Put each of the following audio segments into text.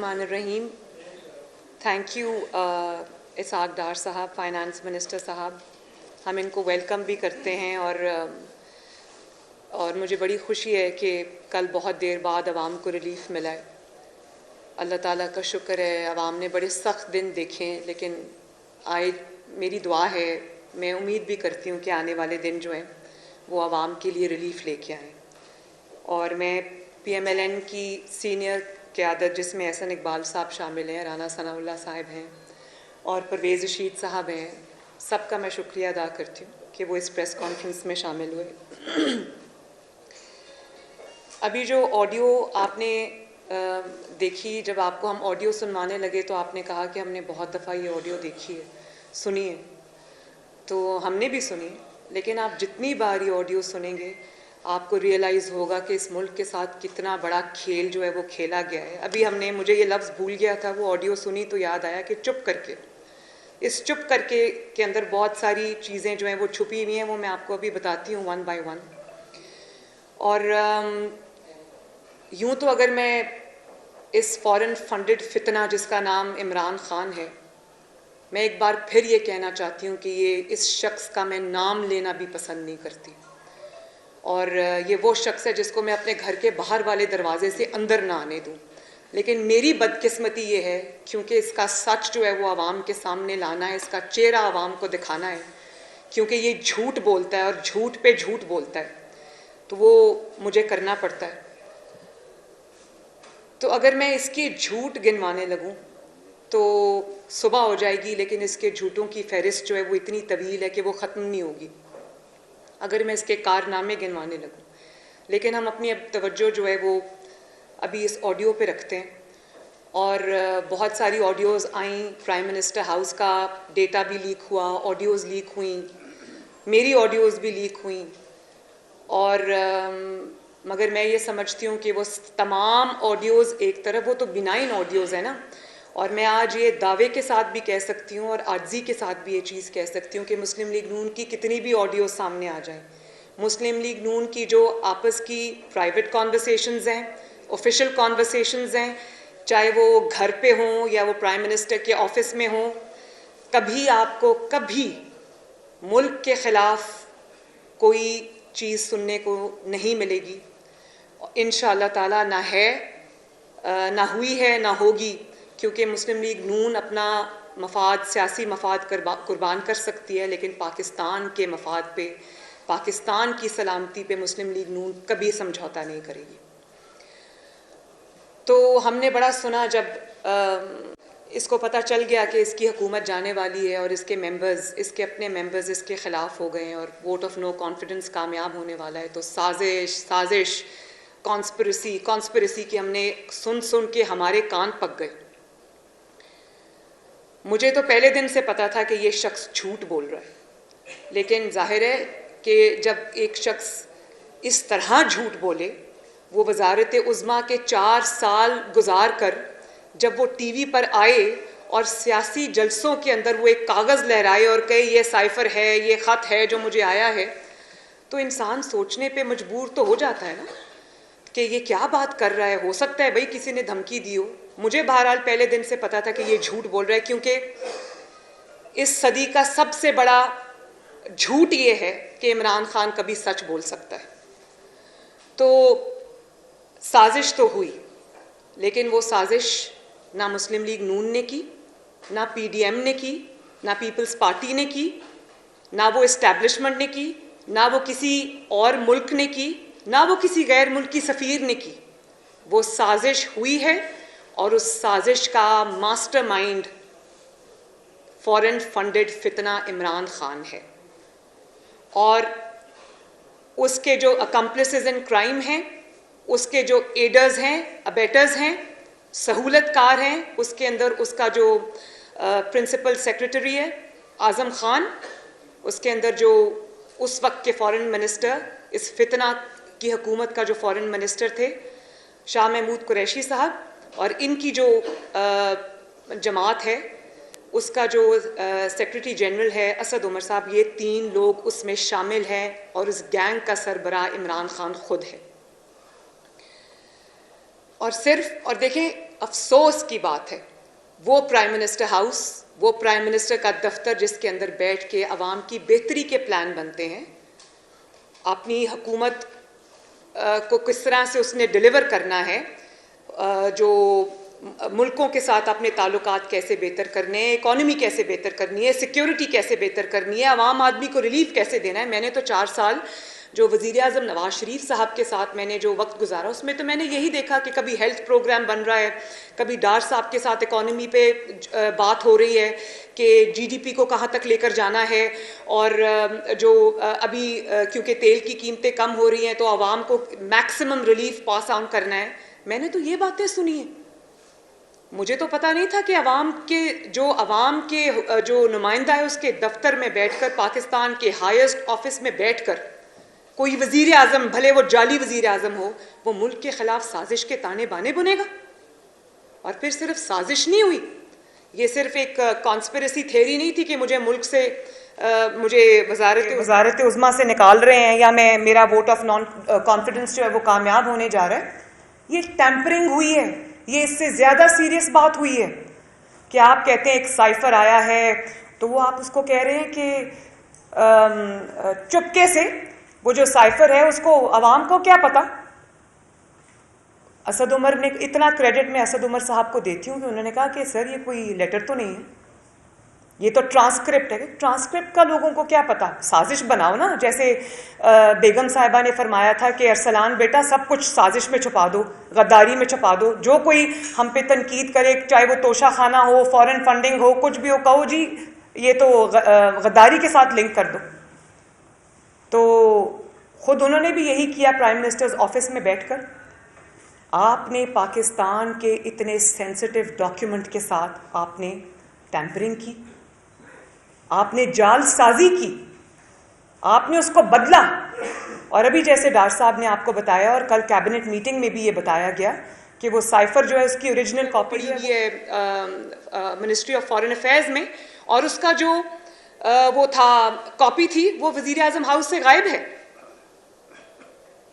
बिस्मिल्लाहिर्रहमानिर्रहीम। Thank you Isaac डार साहब, finance minister साहब। हम इनको वेलकम भी करते हैं और मुझे बड़ी खुशी है कि कल बहुत देर बाद आवाम को रिलीफ मिला है। अल्लाह ताला का शुक्र है, आवाम ने बड़े सख्त दिन देखे हैं, लेकिन आए मेरी दुआ है, मैं उम्मीद भी करती हूँ कि आने वाले दिन जो हैं वो आवाम के लिए रिलीफ लेके आएँ। और मैं PMLN की सीनियर क़यादत, जिसमें एहसन इकबाल साहब शामिल हैं, राना सनाउल्लाह साहब हैं और परवेज़ रशीद साहब हैं, सबका मैं शुक्रिया अदा करती हूँ कि वो इस प्रेस कॉन्फ्रेंस में शामिल हुए। अभी जो ऑडियो आपने देखी, जब आपको हम ऑडियो सुनवाने लगे तो आपने कहा कि हमने बहुत दफ़ा ये ऑडियो देखी है, सुनी है। तो हमने भी सुनी, लेकिन आप जितनी बार ये ऑडियो सुनेंगे आपको रियलाइज़ होगा कि इस मुल्क के साथ कितना बड़ा खेल जो है वो खेला गया है। अभी मुझे ये लफ्ज़ भूल गया था, वो ऑडियो सुनी तो याद आया कि चुप करके। इस चुप करके के अंदर बहुत सारी चीज़ें जो हैं वो छुपी हुई हैं, वो मैं आपको अभी बताती हूँ वन बाय वन। और यूँ तो अगर मैं इस फॉरेन फंडेड फितना जिसका नाम इमरान खान है, मैं एक बार फिर ये कहना चाहती हूँ कि इस शख्स का मैं नाम लेना भी पसंद नहीं करती। और ये वो शख्स है जिसको मैं अपने घर के बाहर वाले दरवाजे से अंदर ना आने दूँ। लेकिन मेरी बदकिस्मती ये है, क्योंकि इसका सच जो है वो आवाम के सामने लाना है, इसका चेहरा आवाम को दिखाना है, क्योंकि ये झूठ बोलता है और झूठ पे झूठ बोलता है, तो वो मुझे करना पड़ता है। तो अगर मैं इसके झूठ गिनवाने लगूँ तो सुबह हो जाएगी, लेकिन इसके झूठों की फहरिस्त जो है वो इतनी तवील है कि वो ख़त्म नहीं होगी अगर मैं इसके कारनामे गिनवाने लगूँ। लेकिन हम अपनी अब तवज्जो जो है वो अभी इस ऑडियो पे रखते हैं। और बहुत सारी ऑडियोज़ आई, प्राइम मिनिस्टर हाउस का डेटा भी लीक हुआ, ऑडियोज़ लीक हुई, मेरी ऑडियोज़ भी लीक हुई। और मगर मैं ये समझती हूँ कि वो तमाम ऑडियोज़ एक तरफ, वो तो बिनाइन ऑडियोज़ है ना। और मैं आज ये दावे के साथ भी कह सकती हूँ और आजिज़ी के साथ भी ये चीज़ कह सकती हूँ कि मुस्लिम लीग नून की कितनी भी ऑडियो सामने आ जाए, मुस्लिम लीग नून की जो आपस की प्राइवेट कॉन्वर्सेशंस हैं, ऑफिशियल कॉन्वर्सेशंस हैं, चाहे वो घर पे हों या वो प्राइम मिनिस्टर के ऑफिस में हों, कभी आपको कभी मुल्क के ख़िलाफ़ कोई चीज़ सुनने को नहीं मिलेगी। इंशाअल्लाह ताला ना है, ना हुई है, ना होगी, क्योंकि मुस्लिम लीग नून अपना मफाद, सियासी मफाद कुर्बान कर सकती है, लेकिन पाकिस्तान के मफाद पे, पाकिस्तान की सलामती पे मुस्लिम लीग नून कभी समझौता नहीं करेगी। तो हमने बड़ा सुना जब इसको पता चल गया कि इसकी हुकूमत जाने वाली है और इसके मेंबर्स, इसके अपने मेंबर्स इसके ख़िलाफ़ हो गए हैं और वोट ऑफ नो कॉन्फिडेंस कामयाब होने वाला है, तो साजिश कॉन्स्पिरेसी की हमने सुन के हमारे कान पक गए। मुझे तो पहले दिन से पता था कि ये शख्स झूठ बोल रहा है, लेकिन जाहिर है कि जब एक शख्स इस तरह झूठ बोले, वो वज़ारत उज़्मा के 4 साल गुजार कर जब वो टीवी पर आए और सियासी जलसों के अंदर वो एक कागज़ लहराए और कहे ये साइफ़र है, ये ख़त है जो मुझे आया है, तो इंसान सोचने पे मजबूर तो हो जाता है ना कि ये क्या बात कर रहा है। हो सकता है भाई किसी ने धमकी दी हो। मुझे बहरहाल पहले दिन से पता था कि ये झूठ बोल रहा है, क्योंकि इस सदी का सबसे बड़ा झूठ ये है कि इमरान खान कभी सच बोल सकता है। तो साजिश तो हुई, लेकिन वो साजिश ना मुस्लिम लीग नून ने की, ना PDM ने की, ना पीपल्स पार्टी ने की, ना वो इस्टेब्लिशमेंट ने की, ना वो किसी और मुल्क ने की, ना वो किसी गैर मुल्की सफ़ीर ने की। वो साजिश हुई है और उस साजिश का मास्टरमाइंड फॉरेन फंडेड फितना इमरान खान है और उसके जो अकम्प्लिसेस इन क्राइम हैं, उसके जो एडर्स हैं, अबेटर्स हैं, सहूलतकार हैं, उसके अंदर उसका जो प्रिंसिपल सेक्रेटरी है आज़म खान, उसके अंदर जो उस वक्त के फॉरेन मिनिस्टर, इस फितना की हुकूमत का जो फॉरेन मिनिस्टर थे शाह महमूद कुरैशी साहब, और इनकी जो जमात है उसका जो सेक्रेटरी जनरल है असद उमर साहब, ये 3 लोग उसमें शामिल हैं और इस गैंग का सरबराह इमरान खान खुद है। और देखें अफसोस की बात है वो प्राइम मिनिस्टर हाउस, वो प्राइम मिनिस्टर का दफ्तर जिसके अंदर बैठ के अवाम की बेहतरी के प्लान बनते हैं, अपनी हुकूमत को किस तरह से उसने डिलीवर करना है, जो मुल्कों के साथ अपने ताल्लुकात कैसे बेहतर करने हैं, इकॉनमी कैसे बेहतर करनी है, सिक्योरिटी कैसे बेहतर करनी है, आवाम आदमी को रिलीफ कैसे देना है। मैंने तो 4 साल जो वज़ीर आज़म नवाज शरीफ साहब के साथ मैंने जो वक्त गुजारा, उसमें तो मैंने यही देखा कि कभी हेल्थ प्रोग्राम बन रहा है, कभी डार साहब के साथ इकॉनमी पे बात हो रही है कि जीडीपी को कहाँ तक लेकर जाना है, और जो अभी क्योंकि तेल की कीमतें कम हो रही हैं तो आवाम को मैक्सिमम रिलीफ पास ऑन करना है। मैंने तो ये बातें सुनी हैं। मुझे तो पता नहीं था कि अवाम के जो नुमाइंदा है उसके दफ्तर में बैठकर, पाकिस्तान के हाईएस्ट ऑफिस में बैठकर कोई वजीर आज़म, भले वो जाली वजीर आज़म हो, वो मुल्क के खिलाफ साजिश के ताने बाने बुनेगा। और फिर सिर्फ साजिश नहीं हुई, ये सिर्फ एक कॉन्स्पिरेसी थ्योरी नहीं थी कि मुझे मुल्क से मुझे वजारत उज़्मा से निकाल रहे हैं या मेरा वोट ऑफ नॉन कॉन्फिडेंस जो है वो कामयाब होने जा रहा है। ये टैंपरिंग हुई है। ये इससे ज़्यादा सीरियस बात हुई है कि आप कहते हैं एक साइफर आया है तो वो आप उसको कह रहे हैं कि चुपके से वो जो साइफर है उसको अवाम को क्या पता। असद उमर ने, इतना क्रेडिट मैं असद उमर साहब को देती हूँ कि उन्होंने कहा कि सर ये कोई लेटर तो नहीं है, ये तो ट्रांसक्रिप्ट है। ट्रांसक्रिप्ट का लोगों को क्या पता, साजिश बनाओ ना। जैसे बेगम साहिबा ने फरमाया था कि अरसलान बेटा सब कुछ साजिश में छुपा दो, गद्दारी में छुपा दो, जो कोई हम पे तनकीद करे, चाहे वो तोशा खाना हो, फॉरेन फंडिंग हो, कुछ भी हो, कहो जी ये तो गद्दारी के साथ लिंक कर दो। तो खुद उन्होंने भी यही किया प्राइम मिनिस्टर्स ऑफिस में बैठकर। आपने पाकिस्तान के इतने सेंसिटिव डॉक्यूमेंट के साथ आपने टैंपरिंग की, आपने जालसाजी की, आपने उसको बदला। और अभी जैसे डार साहब ने आपको बताया और कल कैबिनेट मीटिंग में भी ये बताया गया कि वो साइफर जो है उसकी ओरिजिनल कॉपी है मिनिस्ट्री ऑफ फॉरेन अफेयर्स में, और उसका जो वो था कॉपी थी वो वजीर आजम हाउस से गायब है।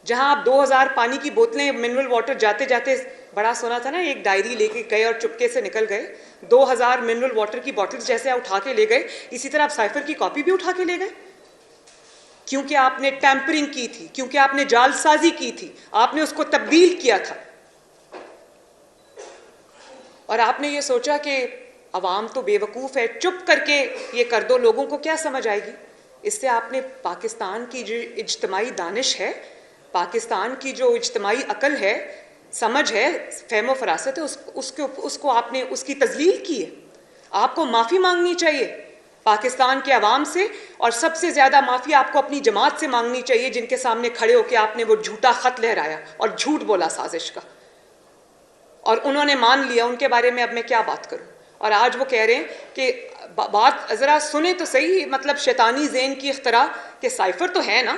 जहां आप 2000 पानी की बोतलें, मिनरल वाटर जाते जाते, बड़ा सोना था ना, एक डायरी लेके गए और चुपके से निकल गए, 2000 मिनरल वाटर की बोतल्स जैसे आप उठा के ले गए, इसी तरह आप साइफर की कॉपी भी उठा के ले गए। क्योंकि आपने टैंपरिंग की थी, क्योंकि आपने जालसाजी की थी, आपने उसको तब्दील किया था। और आपने ये सोचा कि अवाम तो बेवकूफ़ है, चुप करके ये कर दो, लोगों को क्या समझ आएगी। इससे आपने पाकिस्तान की जो इज्तमाही दानिश है, पाकिस्तान की जो इज्तमाही अकल है, समझ है, फहम फरासत है, उसको आपने उसकी तजलील की है। आपको माफ़ी मांगनी चाहिए पाकिस्तान के अवाम से, और सबसे ज़्यादा माफ़ी आपको अपनी जमात से मांगनी चाहिए जिनके सामने खड़े होकर आपने वो झूठा ख़त लहराया और झूठ बोला साजिश का, और उन्होंने मान लिया। उनके बारे में अब मैं क्या बात करूं। और आज वो कह रहे हैं कि बात ज़रा सुने तो सही, मतलब शैतानी ज़ेन की इख्तरा के साइफर तो है ना।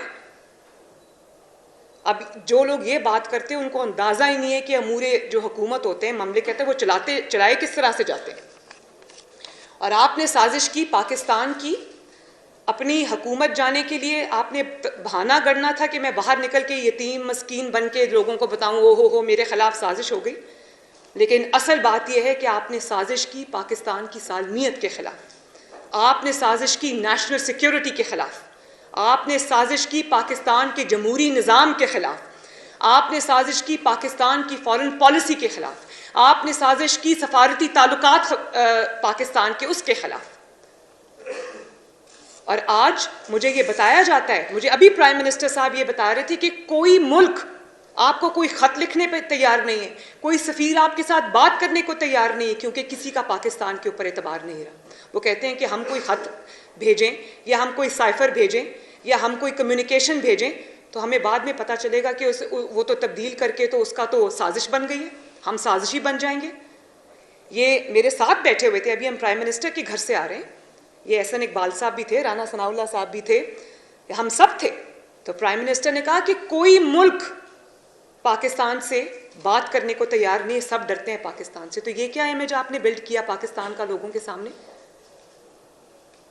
अब जो लोग ये बात करते हैं उनको अंदाज़ा ही नहीं है कि अमूरे जो हुकूमत होते हैं, ममलिकत है, वो चलाए किस तरह से जाते हैं। और आपने साजिश की पाकिस्तान की, अपनी हुकूमत जाने के लिए आपने बहाना गढ़ना था कि मैं बाहर निकल के यतीम मस्कीन बन के लोगों को बताऊं ओ हो मेरे खिलाफ साजिश हो गई। लेकिन असल बात यह है कि आपने साजिश की पाकिस्तान की सालमियत के खिलाफ, आपने साजिश की नेशनल सिक्योरिटी के खिलाफ, आपने साजिश की पाकिस्तान के जमहूरी निज़ाम के खिलाफ, आपने साजिश की पाकिस्तान की फॉरेन पॉलिसी के खिलाफ, आपने साजिश की सफारती ताल्लुकात पाकिस्तान के उसके खिलाफ। और आज मुझे ये बताया जाता है, मुझे अभी प्राइम मिनिस्टर साहब ये बता रहे थे कि कोई मुल्क आपको कोई ख़त लिखने पे तैयार नहीं है, कोई सफ़ीर आपके साथ बात करने को तैयार नहीं है, क्योंकि किसी का पाकिस्तान के ऊपर एतबार नहीं रहा। वो कहते हैं कि हम कोई ख़त भेजें या हम कोई साइफर भेजें या हम कोई कम्युनिकेशन भेजें तो हमें बाद में पता चलेगा कि वो तो तब्दील करके तो उसका तो साजिश बन गई है, हम साजिशी बन जाएंगे। ये मेरे साथ बैठे हुए थे, अभी हम प्राइम मिनिस्टर के घर से आ रहे हैं, ये एहसन इकबाल साहब भी थे, राना सनाउल्लाह साहब भी थे, हम सब थे। तो प्राइम मिनिस्टर ने कहा कि कोई मुल्क पाकिस्तान से बात करने को तैयार नहीं, सब डरते हैं पाकिस्तान से। तो ये क्या इमेज आपने बिल्ड किया पाकिस्तान का लोगों के सामने।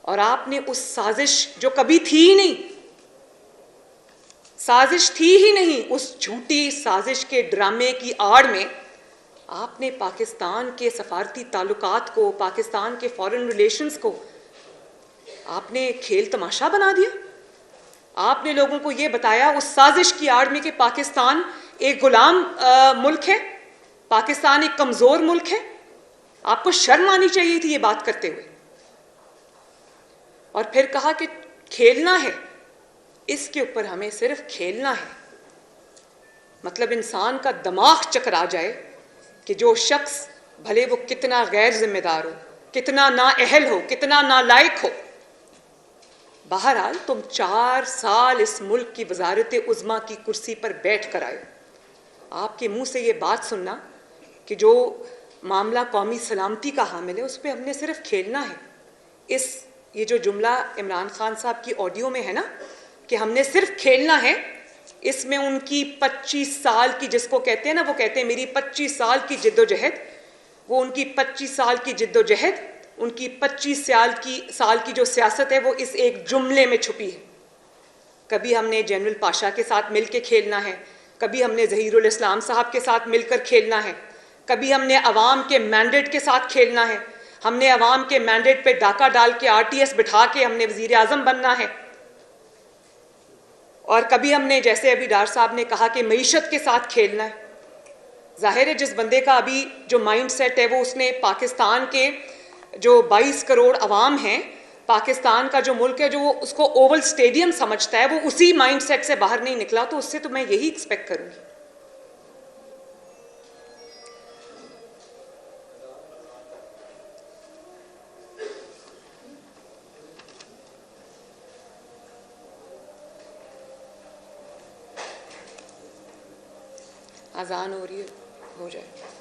और आपने उस साजिश जो कभी थी ही नहीं, साजिश थी ही नहीं, उस झूठी साजिश के ड्रामे की आड़ में आपने पाकिस्तान के सफारती ताल्लुकात को, पाकिस्तान के फॉरेन रिलेशंस को आपने खेल तमाशा बना दिया। आपने लोगों को ये बताया उस साजिश की आड़ में कि पाकिस्तान एक गुलाम मुल्क है, पाकिस्तान एक कमज़ोर मुल्क है। आपको शर्म आनी चाहिए थी ये बात करते हुए। और फिर कहा कि खेलना है, इसके ऊपर हमें सिर्फ खेलना है। मतलब इंसान का दिमाग चकरा जाए कि जो शख्स भले वो कितना गैर जिम्मेदार हो, कितना नाअहल हो, कितना नालायक हो, बहरहाल तुम 4 साल इस मुल्क की वजारत उज़्मा की कुर्सी पर बैठ कर आए। आपके मुंह से ये बात सुनना कि जो मामला कौमी सलामती का हामिल है उस पर हमने सिर्फ खेलना है, ये जो जुमला इमरान खान साहब की ऑडियो में है ना कि हमने सिर्फ खेलना है, इसमें उनकी 25 साल की, जिसको कहते हैं ना, वो कहते हैं मेरी 25 साल की जिद्दोजहद, वो उनकी 25 साल की जिद्दोजहद, उनकी 25 साल की जो सियासत है वो इस एक जुमले में छुपी है। कभी हमने जनरल पाशा के साथ मिलकर खेलना है, कभी हमने ज़हीरुल इस्लाम साहब के साथ मिलकर खेलना है, कभी हमने अवाम के मैंडेट के साथ खेलना है, हमने अवाम के मैंडेट पे डाका डाल के RTS बिठा के हमने वज़ीर आज़म बनना है, और कभी हमने, जैसे अभी डार साहब ने कहा, कि मईशत के साथ खेलना है। जाहिर है जिस बंदे का अभी जो माइंड सेट है वो उसने पाकिस्तान के जो 22 करोड़ अवाम हैं, पाकिस्तान का जो मुल्क है, जो वो उसको ओवल स्टेडियम समझता है, वो उसी माइंड सेट से बाहर नहीं निकला। तो उससे तो मैं यही एक्सपेक्ट करूंगी। अजान हो रही है, हो जाए।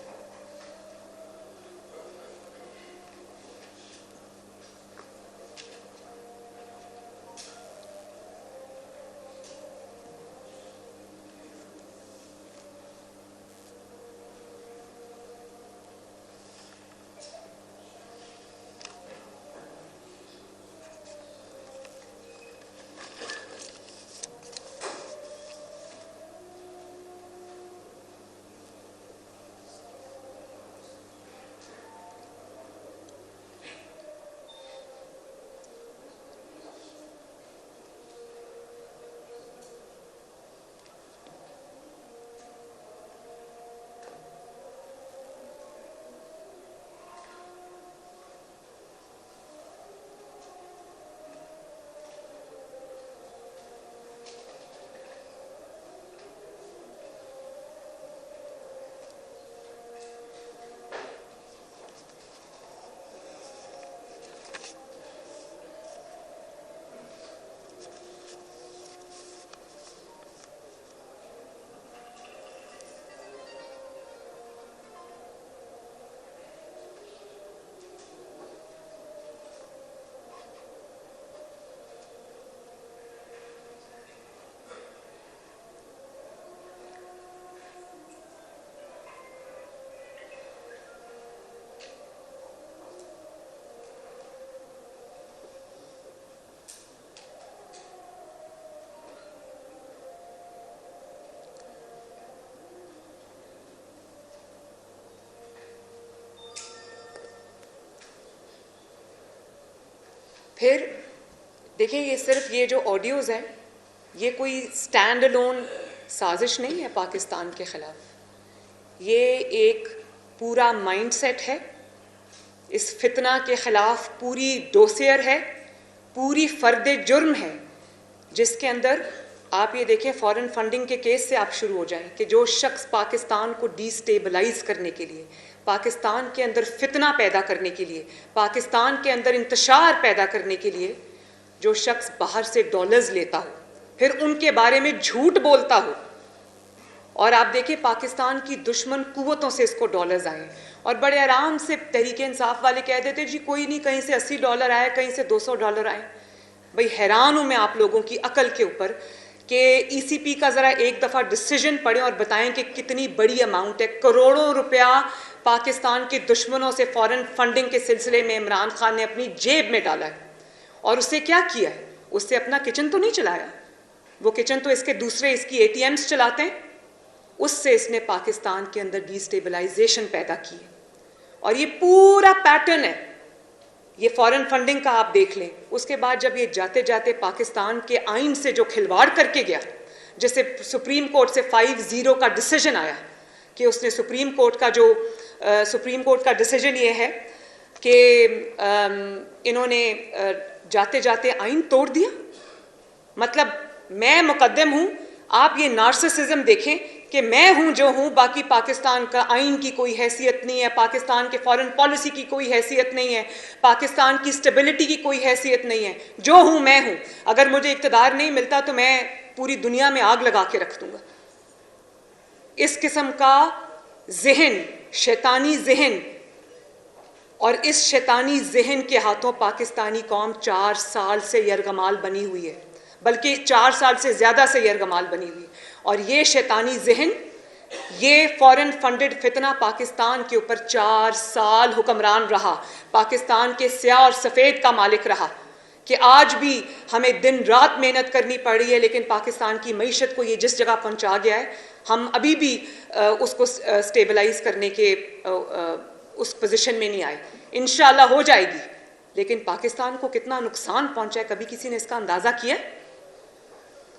फिर देखिए, ये सिर्फ ये जो ऑडियोज़ हैं, ये कोई स्टैंड अलोन साजिश नहीं है पाकिस्तान के ख़िलाफ़। ये एक पूरा माइंडसेट है। इस फितना के ख़िलाफ़ पूरी डोसियर है, पूरी फ़र्द जुर्म है, जिसके अंदर आप ये देखें, फ़ॉरेन फंडिंग के केस से आप शुरू हो जाएं कि जो शख्स पाकिस्तान को डिस्टेबलाइज़ करने के लिए, पाकिस्तान के अंदर फितना पैदा करने के लिए, पाकिस्तान के अंदर इंतशार पैदा करने के लिए जो शख्स बाहर से डॉलर्स लेता हो, फिर उनके बारे में झूठ बोलता हो, और आप देखिए पाकिस्तान की दुश्मन कुव्वतों से इसको डॉलर्स आए और बड़े आराम से तहरीक इंसाफ वाले कह देते जी कोई नहीं, कहीं से $80 आए, कहीं से $200 आए। भाई हैरान हूँ मैं आप लोगों की अकल के ऊपर कि ECP का ज़रा एक दफ़ा डिसीजन पढ़ें और बताएं कि कितनी बड़ी अमाउंट है। करोड़ों रुपया पाकिस्तान के दुश्मनों से फॉरेन फंडिंग के सिलसिले में इमरान खान ने अपनी जेब में डाला है, और उससे क्या किया है? उससे अपना किचन तो नहीं चलाया, वो किचन तो इसके दूसरे इसकी ATMs चलाते हैं। उससे इसने पाकिस्तान के अंदर डिस्टेबलाइजेशन पैदा की है। और ये पूरा पैटर्न है, ये फॉरेन फंडिंग का आप देख लें। उसके बाद जब ये जाते जाते पाकिस्तान के आइन से जो खिलवाड़ करके गया, जैसे सुप्रीम कोर्ट से 5-0 का डिसीजन आया कि उसने सुप्रीम कोर्ट का डिसीजन ये है कि इन्होंने जाते जाते आइन तोड़ दिया। मतलब मैं मुकद्दम हूँ, आप ये नार्सिसिज्म देखें कि मैं हूँ जो हूँ, बाकी पाकिस्तान का आइन की कोई हैसियत नहीं है, पाकिस्तान के फॉरेन पॉलिसी की कोई हैसियत नहीं है, पाकिस्तान की स्टेबिलिटी की कोई हैसियत नहीं है, जो हूँ मैं हूँ। अगर मुझे इक़्तिदार नहीं मिलता तो मैं पूरी दुनिया में आग लगा के रख दूंगा। इस किस्म का जहन, शैतानी जहन, और इस शैतानी जहन के हाथों पाकिस्तानी कौम 4 साल से यरगमाल बनी हुई है, बल्कि 4 साल से ज़्यादा से यरगमाल बनी हुई है। और ये शैतानी जहन, ये फॉरेन फंडेड फितना पाकिस्तान के ऊपर 4 साल हुक्मरान रहा, पाकिस्तान के स्याह और सफ़ेद का मालिक रहा, कि आज भी हमें दिन रात मेहनत करनी पड़ रही है, लेकिन पाकिस्तान की मईशत को ये जिस जगह पहुंचा गया है, हम अभी भी उसको स्टेबलाइज करने के उस पोजीशन में नहीं आए। इंशाल्लाह हो जाएगी, लेकिन पाकिस्तान को कितना नुकसान पहुंचा है कभी किसी ने इसका अंदाज़ा किया?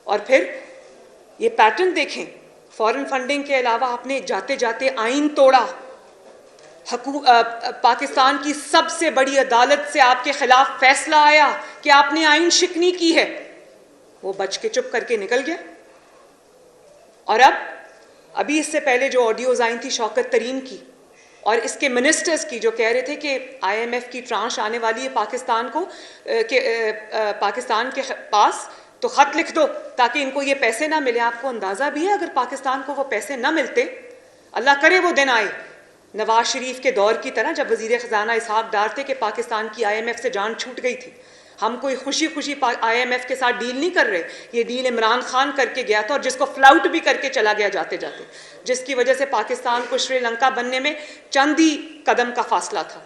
और फिर ये पैटर्न देखें, फॉरेन फंडिंग के अलावा आपने जाते जाते आइन तोड़ा। पाकिस्तान की सबसे बड़ी अदालत से आपके खिलाफ फैसला आया कि आपने आइन शिकनी की है, वो बच के चुप करके निकल गया। और अभी इससे पहले जो ऑडियोज आई थी शौकत तरीन की और इसके मिनिस्टर्स की, जो कह रहे थे कि IMF की ट्रांश आने वाली है पाकिस्तान को, पाकिस्तान के पास, तो ख़त लिख दो ताकि इनको ये पैसे ना मिले। आपको अंदाज़ा भी है अगर पाकिस्तान को वो पैसे ना मिलते, अल्लाह करे वो दिन आए नवाज शरीफ के दौर की तरह, जब वज़ीर ख़जाना इसहाक डार थे कि पाकिस्तान की IMF से जान छूट गई थी। हम कोई खुशी खुशी IMF के साथ डील नहीं कर रहे, ये डील इमरान खान करके गया था और जिसको फ्लाउट भी करके चला गया जाते जाते, जिसकी वजह से पाकिस्तान को श्रीलंका बनने में चंद ही कदम का फासला था।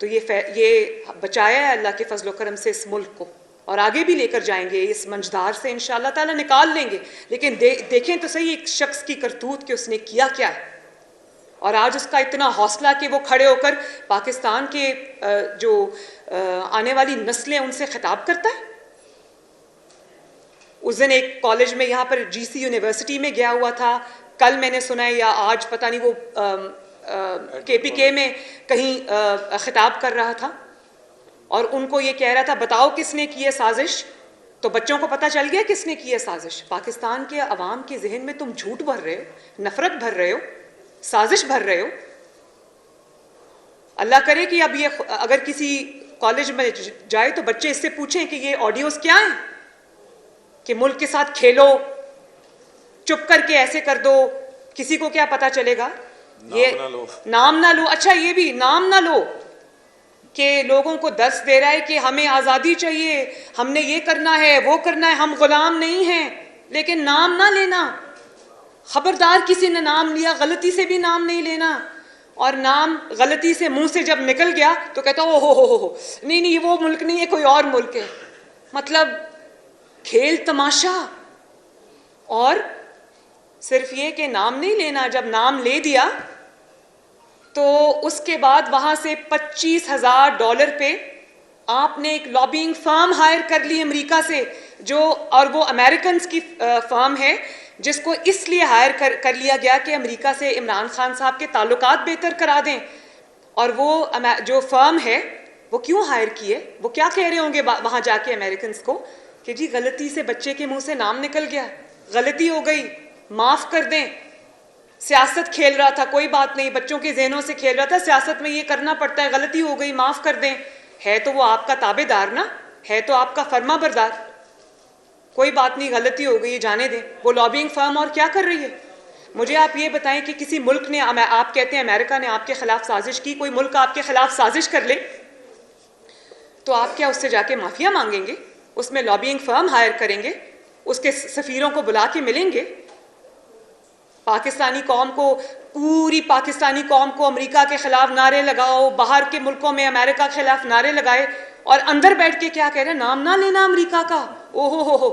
तो ये बचाया है अल्लाह के फजल करम से इस मुल्क को, और आगे भी लेकर जाएंगे, इस मंझधार से इंशाअल्लाह ताला निकाल लेंगे। लेकिन देखें तो सही एक शख्स की करतूत कि उसने किया क्या है, और आज उसका इतना हौसला कि वो खड़े होकर पाकिस्तान के जो आने वाली नस्लें उनसे खिताब करता है। उस दिन एक कॉलेज में, यहाँ पर GC यूनिवर्सिटी में गया हुआ था, कल मैंने सुना है या आज पता नहीं, वो KPK में कहीं खिताब कर रहा था और उनको ये कह रहा था बताओ किसने की है साजिश। तो बच्चों को पता चल गया किसने की है साजिश। पाकिस्तान के अवाम के जहन में तुम झूठ भर रहे हो, नफरत भर रहे हो, साजिश भर रहे हो। अल्लाह करे कि अब ये अगर किसी कॉलेज में जाए तो बच्चे इससे पूछें कि ये ऑडियोज क्या हैं, कि मुल्क के साथ खेलो, चुप करके ऐसे कर दो, किसी को क्या पता चलेगा? ये नाम ना लो। अच्छा, ये भी नाम ना लो कि लोगों को दर्स दे रहा है कि हमें आज़ादी चाहिए, हमने ये करना है, वो करना है, हम गुलाम नहीं हैं, लेकिन नाम ना लेना। खबरदार किसी ने नाम लिया, गलती से भी नाम नहीं लेना। और नाम गलती से मुंह से जब निकल गया तो कहता ओ हो, नहीं नहीं, वो मुल्क नहीं है, कोई और मुल्क है। मतलब खेल तमाशा। और सिर्फ ये कि नाम नहीं लेना, जब नाम ले दिया तो उसके बाद वहां से $25,000 पे आपने एक लॉबिंग फर्म हायर कर ली अमेरिका से, जो, और वो अमेरिकन की फर्म है, जिसको इसलिए हायर कर लिया गया कि अमेरिका से इमरान खान साहब के ताल्लुकात बेहतर करा दें। और वो जो फर्म है वो क्यों हायर की है? वो क्या कह रहे होंगे वहां जाके अमेरिकन को कि जी गलती से बच्चे के मुंह से नाम निकल गया, गलती हो गई, माफ कर दें, सियासत खेल रहा था, कोई बात नहीं, बच्चों के जहनों से खेल रहा था, सियासत में ये करना पड़ता है, गलती हो गई, माफ कर दें। है तो वो आपका ताबेदार ना, है तो आपका फर्मा बरदार, कोई बात नहीं, गलती हो गई, जाने दें। वो लॉबिंग फर्म और क्या कर रही है? मुझे आप ये बताएं कि किसी मुल्क ने, आप कहते हैं अमेरिका ने आपके खिलाफ साजिश की, कोई मुल्क आपके खिलाफ साजिश कर ले तो आप क्या उससे जाके माफिया मांगेंगे? उसमें लॉबिंग फर्म हायर करेंगे, उसके सफीरों को बुला के मिलेंगे? पाकिस्तानी कौम को, पूरी पाकिस्तानी कौम को अमेरिका के खिलाफ नारे लगाओ, बाहर के मुल्कों में अमेरिका के खिलाफ नारे लगाए, और अंदर बैठ के क्या कह रहे हैं? नाम ना लेना अमेरिका का। ओहो हो।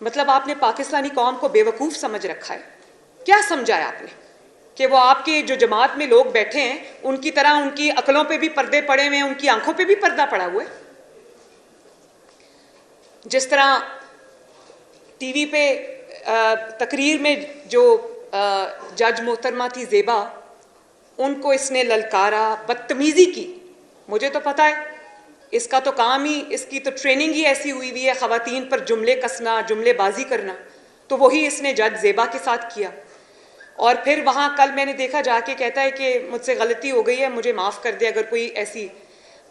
मतलब आपने पाकिस्तानी कौम को बेवकूफ़ समझ रखा है। क्या समझा है आपने कि वो आपके जो जमात में लोग बैठे हैं उनकी तरह उनकी अकलों पे भी पर्दे पड़े हुए हैं, उनकी आंखों पे भी पर्दा पड़ा हुआ है। जिस तरह टीवी पे तकरीर में जो जज मोहतरमा थी ज़ेबा, उनको इसने ललकारा, बदतमीज़ी की। मुझे तो पता है इसका तो काम ही, इसकी तो ट्रेनिंग ही ऐसी हुई हुई है ख़वातीन पर जुमले कसना, जुमलेबाजी करना। तो वही इसने जज ज़ेबा के साथ किया। और फिर वहाँ कल मैंने देखा जाके कहता है कि मुझसे गलती हो गई है, मुझे माफ़ कर दे। अगर कोई ऐसी,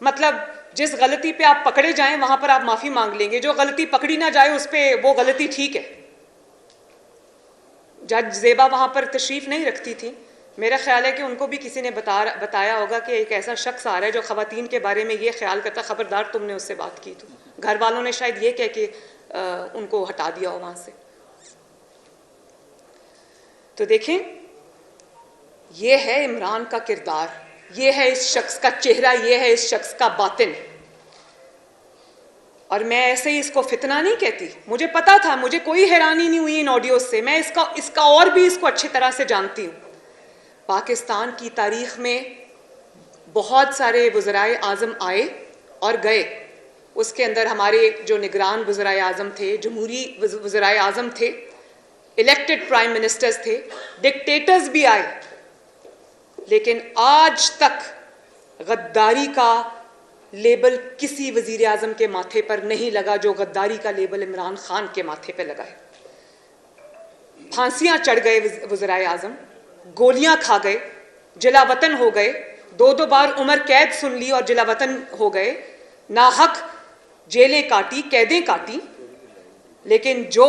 मतलब जिस गलती पे आप पकड़े जाएं वहाँ पर आप माफ़ी मांग लेंगे, जो गलती पकड़ी ना जाए उस पर वो गलती ठीक है। जज ज़ेबा वहाँ पर तशरीफ़ नहीं रखती थी। मेरा ख्याल है कि उनको भी किसी ने बताया होगा कि एक ऐसा शख्स आ रहा है जो ख़वातीन के बारे में ये ख्याल करता, ख़बरदार तुमने उससे बात की। तो घर वालों ने शायद ये कह के उनको हटा दिया हो वहाँ से। तो देखें, ये है इमरान का किरदार, ये है इस शख्स का चेहरा, ये है इस शख्स का बातिन। और मैं ऐसे ही इसको फितना नहीं कहती, मुझे पता था, मुझे कोई हैरानी नहीं हुई इन ऑडियो से। मैं इसका और भी इसको अच्छी तरह से जानती हूँ। पाकिस्तान की तारीख में बहुत सारे वज़राए आज़म आए और गए। उसके अंदर हमारे जो निगरान वज़राए आज़म थे, जमहूरी वज़राए आज़म थे, इलेक्टेड प्राइम मिनिस्टर्स थे, डिक्टेटर्स भी आए। लेकिन आज तक गद्दारी का लेबल किसी वज़ीर आज़म के माथे पर नहीं लगा जो गद्दारी का लेबल इमरान खान के माथे पर लगा है। फांसियां चढ़ गए वज़राए आज़म, गोलियां खा गए, जलावतन हो गए, 2 बार उम्र कैद सुन ली और जलावतन हो गए, नाहक जेलें काटी, कैदें काटी। लेकिन जो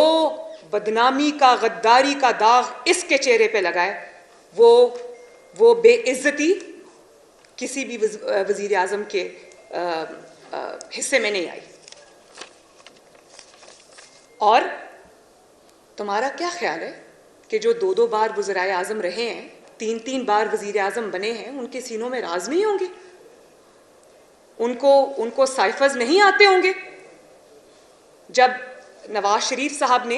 बदनामी का, गद्दारी का दाग इसके चेहरे पे लगा है, वो बेइज्जती किसी भी वज़ीर आज़म के हिस्से में नहीं आई। और तुम्हारा क्या ख्याल है कि जो 2 बार वज़राए आज़म रहे हैं, 3 बार वज़ीर आज़म बने हैं, उनके सीनों में राज नहीं होंगे? उनको साइफर्स नहीं आते होंगे? जब नवाज शरीफ साहब ने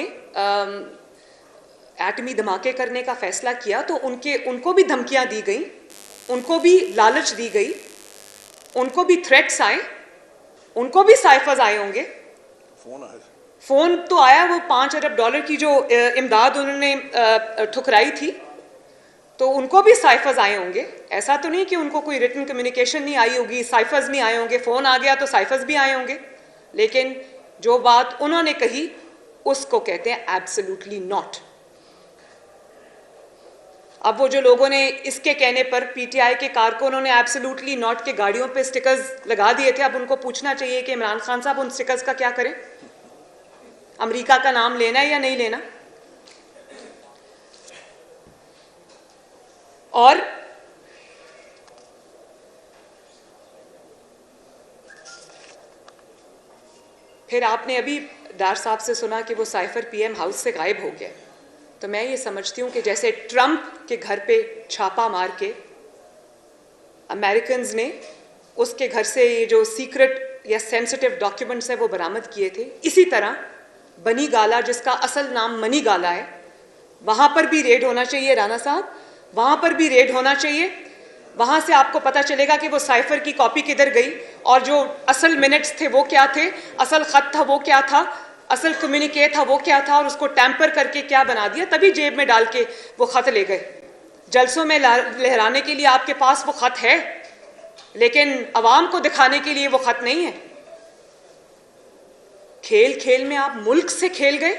एटमी धमाके करने का फैसला किया तो उनको भी धमकियां दी गई, उनको भी लालच दी गई, उनको भी थ्रेट्स आए, उनको भी साइफर्स आए होंगे। फोन तो आया, वो $5 अरब की जो इमदाद उन्होंने ठुकराई थी, तो उनको भी साइफर्स आए होंगे। ऐसा तो नहीं कि उनको कोई रिटन कम्युनिकेशन नहीं आई होगी, साइफर्स नहीं आए होंगे। फ़ोन आ गया तो साइफर्स भी आए होंगे। लेकिन जो बात उन्होंने कही उसको कहते हैं एब्सोल्युटली नॉट। अब वो जो लोगों ने इसके कहने पर पीटीआई के कारकुनों ने एब्सोल्युटली नॉट के गाड़ियों पे स्टिकर्स लगा दिए थे, अब उनको पूछना चाहिए कि इमरान खान साहब उन स्टिकर्स का क्या करें? अमेरिका का नाम लेना है या नहीं लेना? और फिर आपने अभी डार साहब से सुना कि वो साइफर पीएम हाउस से गायब हो गया। तो मैं ये समझती हूँ कि जैसे ट्रंप के घर पे छापा मार के अमेरिकन्स ने उसके घर से ये जो सीक्रेट या सेंसिटिव डॉक्यूमेंट्स है वो बरामद किए थे, इसी तरह बनी गाला, जिसका असल नाम मनी गाला है, वहाँ पर भी रेड होना चाहिए। राणा साहब, वहाँ पर भी रेड होना चाहिए। वहाँ से आपको पता चलेगा कि वो साइफर की कॉपी किधर गई और जो असल मिनट्स थे वो क्या थे, असल ख़त था वो क्या था, असल कम्युनिके था वो क्या था, और उसको टैंपर करके क्या बना दिया, तभी जेब में डाल के वो ख़त ले गए। जलसों में लहराने के लिए आपके पास वो ख़त है, लेकिन अवाम को दिखाने के लिए वो ख़त नहीं है। खेल खेल में आप मुल्क से खेल गए,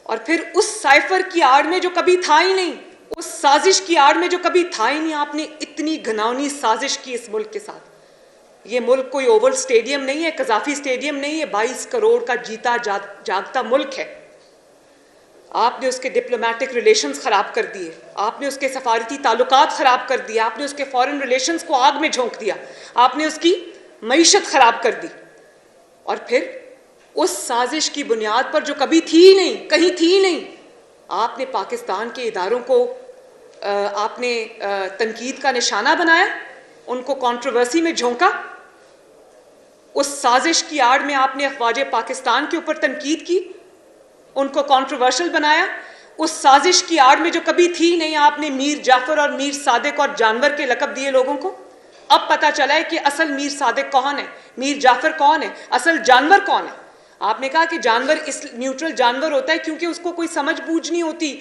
और फिर उस साइफर की आड़ में जो कभी था ही नहीं, उस साजिश की आड़ में जो कभी था ही नहीं, आपने इतनी घिनौनी साजिश की इस मुल्क के साथ। ये मुल्क कोई ओवल स्टेडियम नहीं है, कजाफी स्टेडियम नहीं है, 22 करोड़ का जीता जागता मुल्क है। आपने उसके डिप्लोमेटिक रिलेशंस खराब कर दिए, आपने उसके सफारती ताल्लुकात खराब कर दिए, आपने उसके फॉरेन रिलेशंस को आग में झोंक दिया, आपने उसकी मईशत खराब कर दी। और फिर उस साजिश की बुनियाद पर जो कभी थी ही नहीं, कहीं थी ही नहीं, आपने पाकिस्तान के इदारों को आपने तनकीद का निशाना बनाया, उनको कंट्रोवर्सी में झोंका। उस साजिश की आड़ में आपने अफवाज पाकिस्तान के ऊपर तनकीद की, उनको कंट्रोवर्शियल बनाया। उस साजिश की आड़ में जो कभी थी नहीं, आपने मीर जाफर और मीर सादिक और जानवर के लक़ब दिए लोगों को। अब पता चला है कि असल मीर सादिक कौन है, मीर जाफर कौन है, असल जानवर कौन है। आपने कहा कि जानवर इस न्यूट्रल जानवर होता है क्योंकि उसको कोई समझ बूझ नहीं होती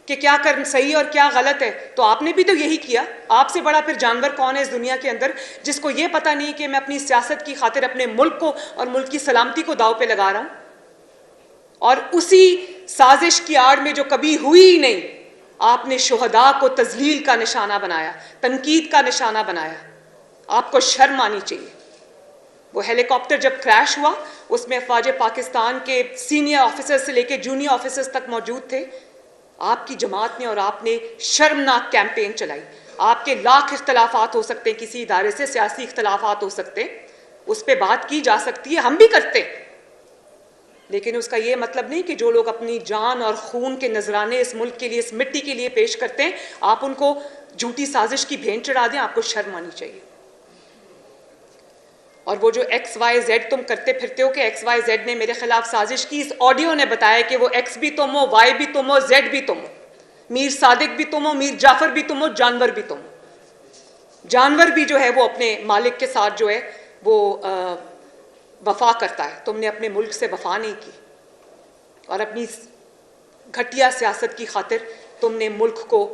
कि क्या कर सही और क्या गलत है। तो आपने भी तो यही किया। आपसे बड़ा फिर जानवर कौन है इस दुनिया के अंदर, जिसको ये पता नहीं कि मैं अपनी सियासत की खातिर अपने मुल्क को और मुल्क की सलामती को दाव पे लगा रहा हूं। और उसी साजिश की आड़ में जो कभी हुई ही नहीं, आपने शुहदा को तजलील का निशाना बनाया, तनकीद का निशाना बनाया। आपको शर्म आनी चाहिए। वो हेलीकॉप्टर जब क्रैश हुआ, उसमें अफवाज पाकिस्तान के सीनियर ऑफिसर्स से लेकर जूनियर ऑफिसर्स तक मौजूद थे। आपकी जमात ने और आपने शर्मनाक कैंपेन चलाई। आपके लाख इख्तलाफात हो सकते हैं किसी इदारे से, सियासी इख्तलाफात हो सकते हैं, उस पर बात की जा सकती है, हम भी करते हैं। लेकिन उसका ये मतलब नहीं कि जो लोग अपनी जान और खून के नजराने इस मुल्क के लिए, इस मिट्टी के लिए पेश करते हैं, आप उनको झूठी साजिश की भेंट चढ़ा दें। आपको शर्म आनी चाहिए। और वो जो XYZ तुम करते फिरते हो कि XYZ ने मेरे खिलाफ साजिश की, इस ऑडियो ने बताया कि वो X भी तुम हो, Y भी तुम हो, Z भी तुम हो, मीर सादिक भी तुम हो, मीर जाफर भी तुम हो, जानवर भी तुम हो। जानवर भी जो है वो अपने मालिक के साथ जो है वो वफा करता है। तुमने अपने मुल्क से वफा नहीं की और अपनी घटिया सियासत की खातिर तुमने मुल्क को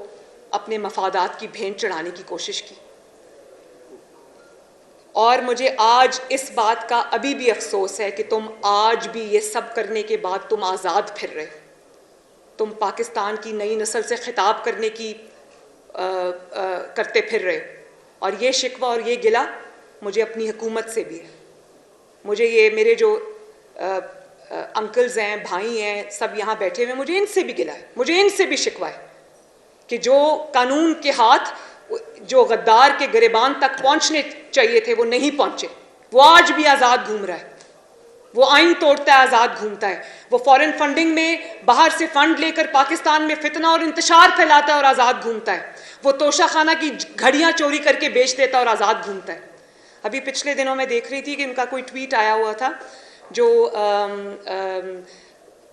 अपने मफादात की भेंट चढ़ाने की कोशिश की। और मुझे आज इस बात का अभी भी अफसोस है कि तुम आज भी ये सब करने के बाद तुम आज़ाद फिर रहे हो। तुम पाकिस्तान की नई नस्ल से खिताब करने की करते फिर रहे हो। और ये शिकवा और ये गिला मुझे अपनी हुकूमत से भी है। मुझे ये मेरे जो अंकल्स हैं, भाई हैं, सब यहाँ बैठे हुए, मुझे इनसे भी गिला है, मुझे इनसे भी शिकवा है कि जो कानून के हाथ जो गद्दार के गिरेबान तक पहुंचने चाहिए थे वो नहीं पहुंचे। वो आज भी आज़ाद घूम रहा है। वो आइन तोड़ता है, आज़ाद घूमता है। वो फॉरेन फंडिंग में बाहर से फंड लेकर पाकिस्तान में फितना और इंतशार फैलाता है और आज़ाद घूमता है। वो तोशा खाना की घड़ियां चोरी करके बेच देता है और आज़ाद घूमता है। अभी पिछले दिनों में देख रही थी कि उनका कोई ट्वीट आया हुआ था, जो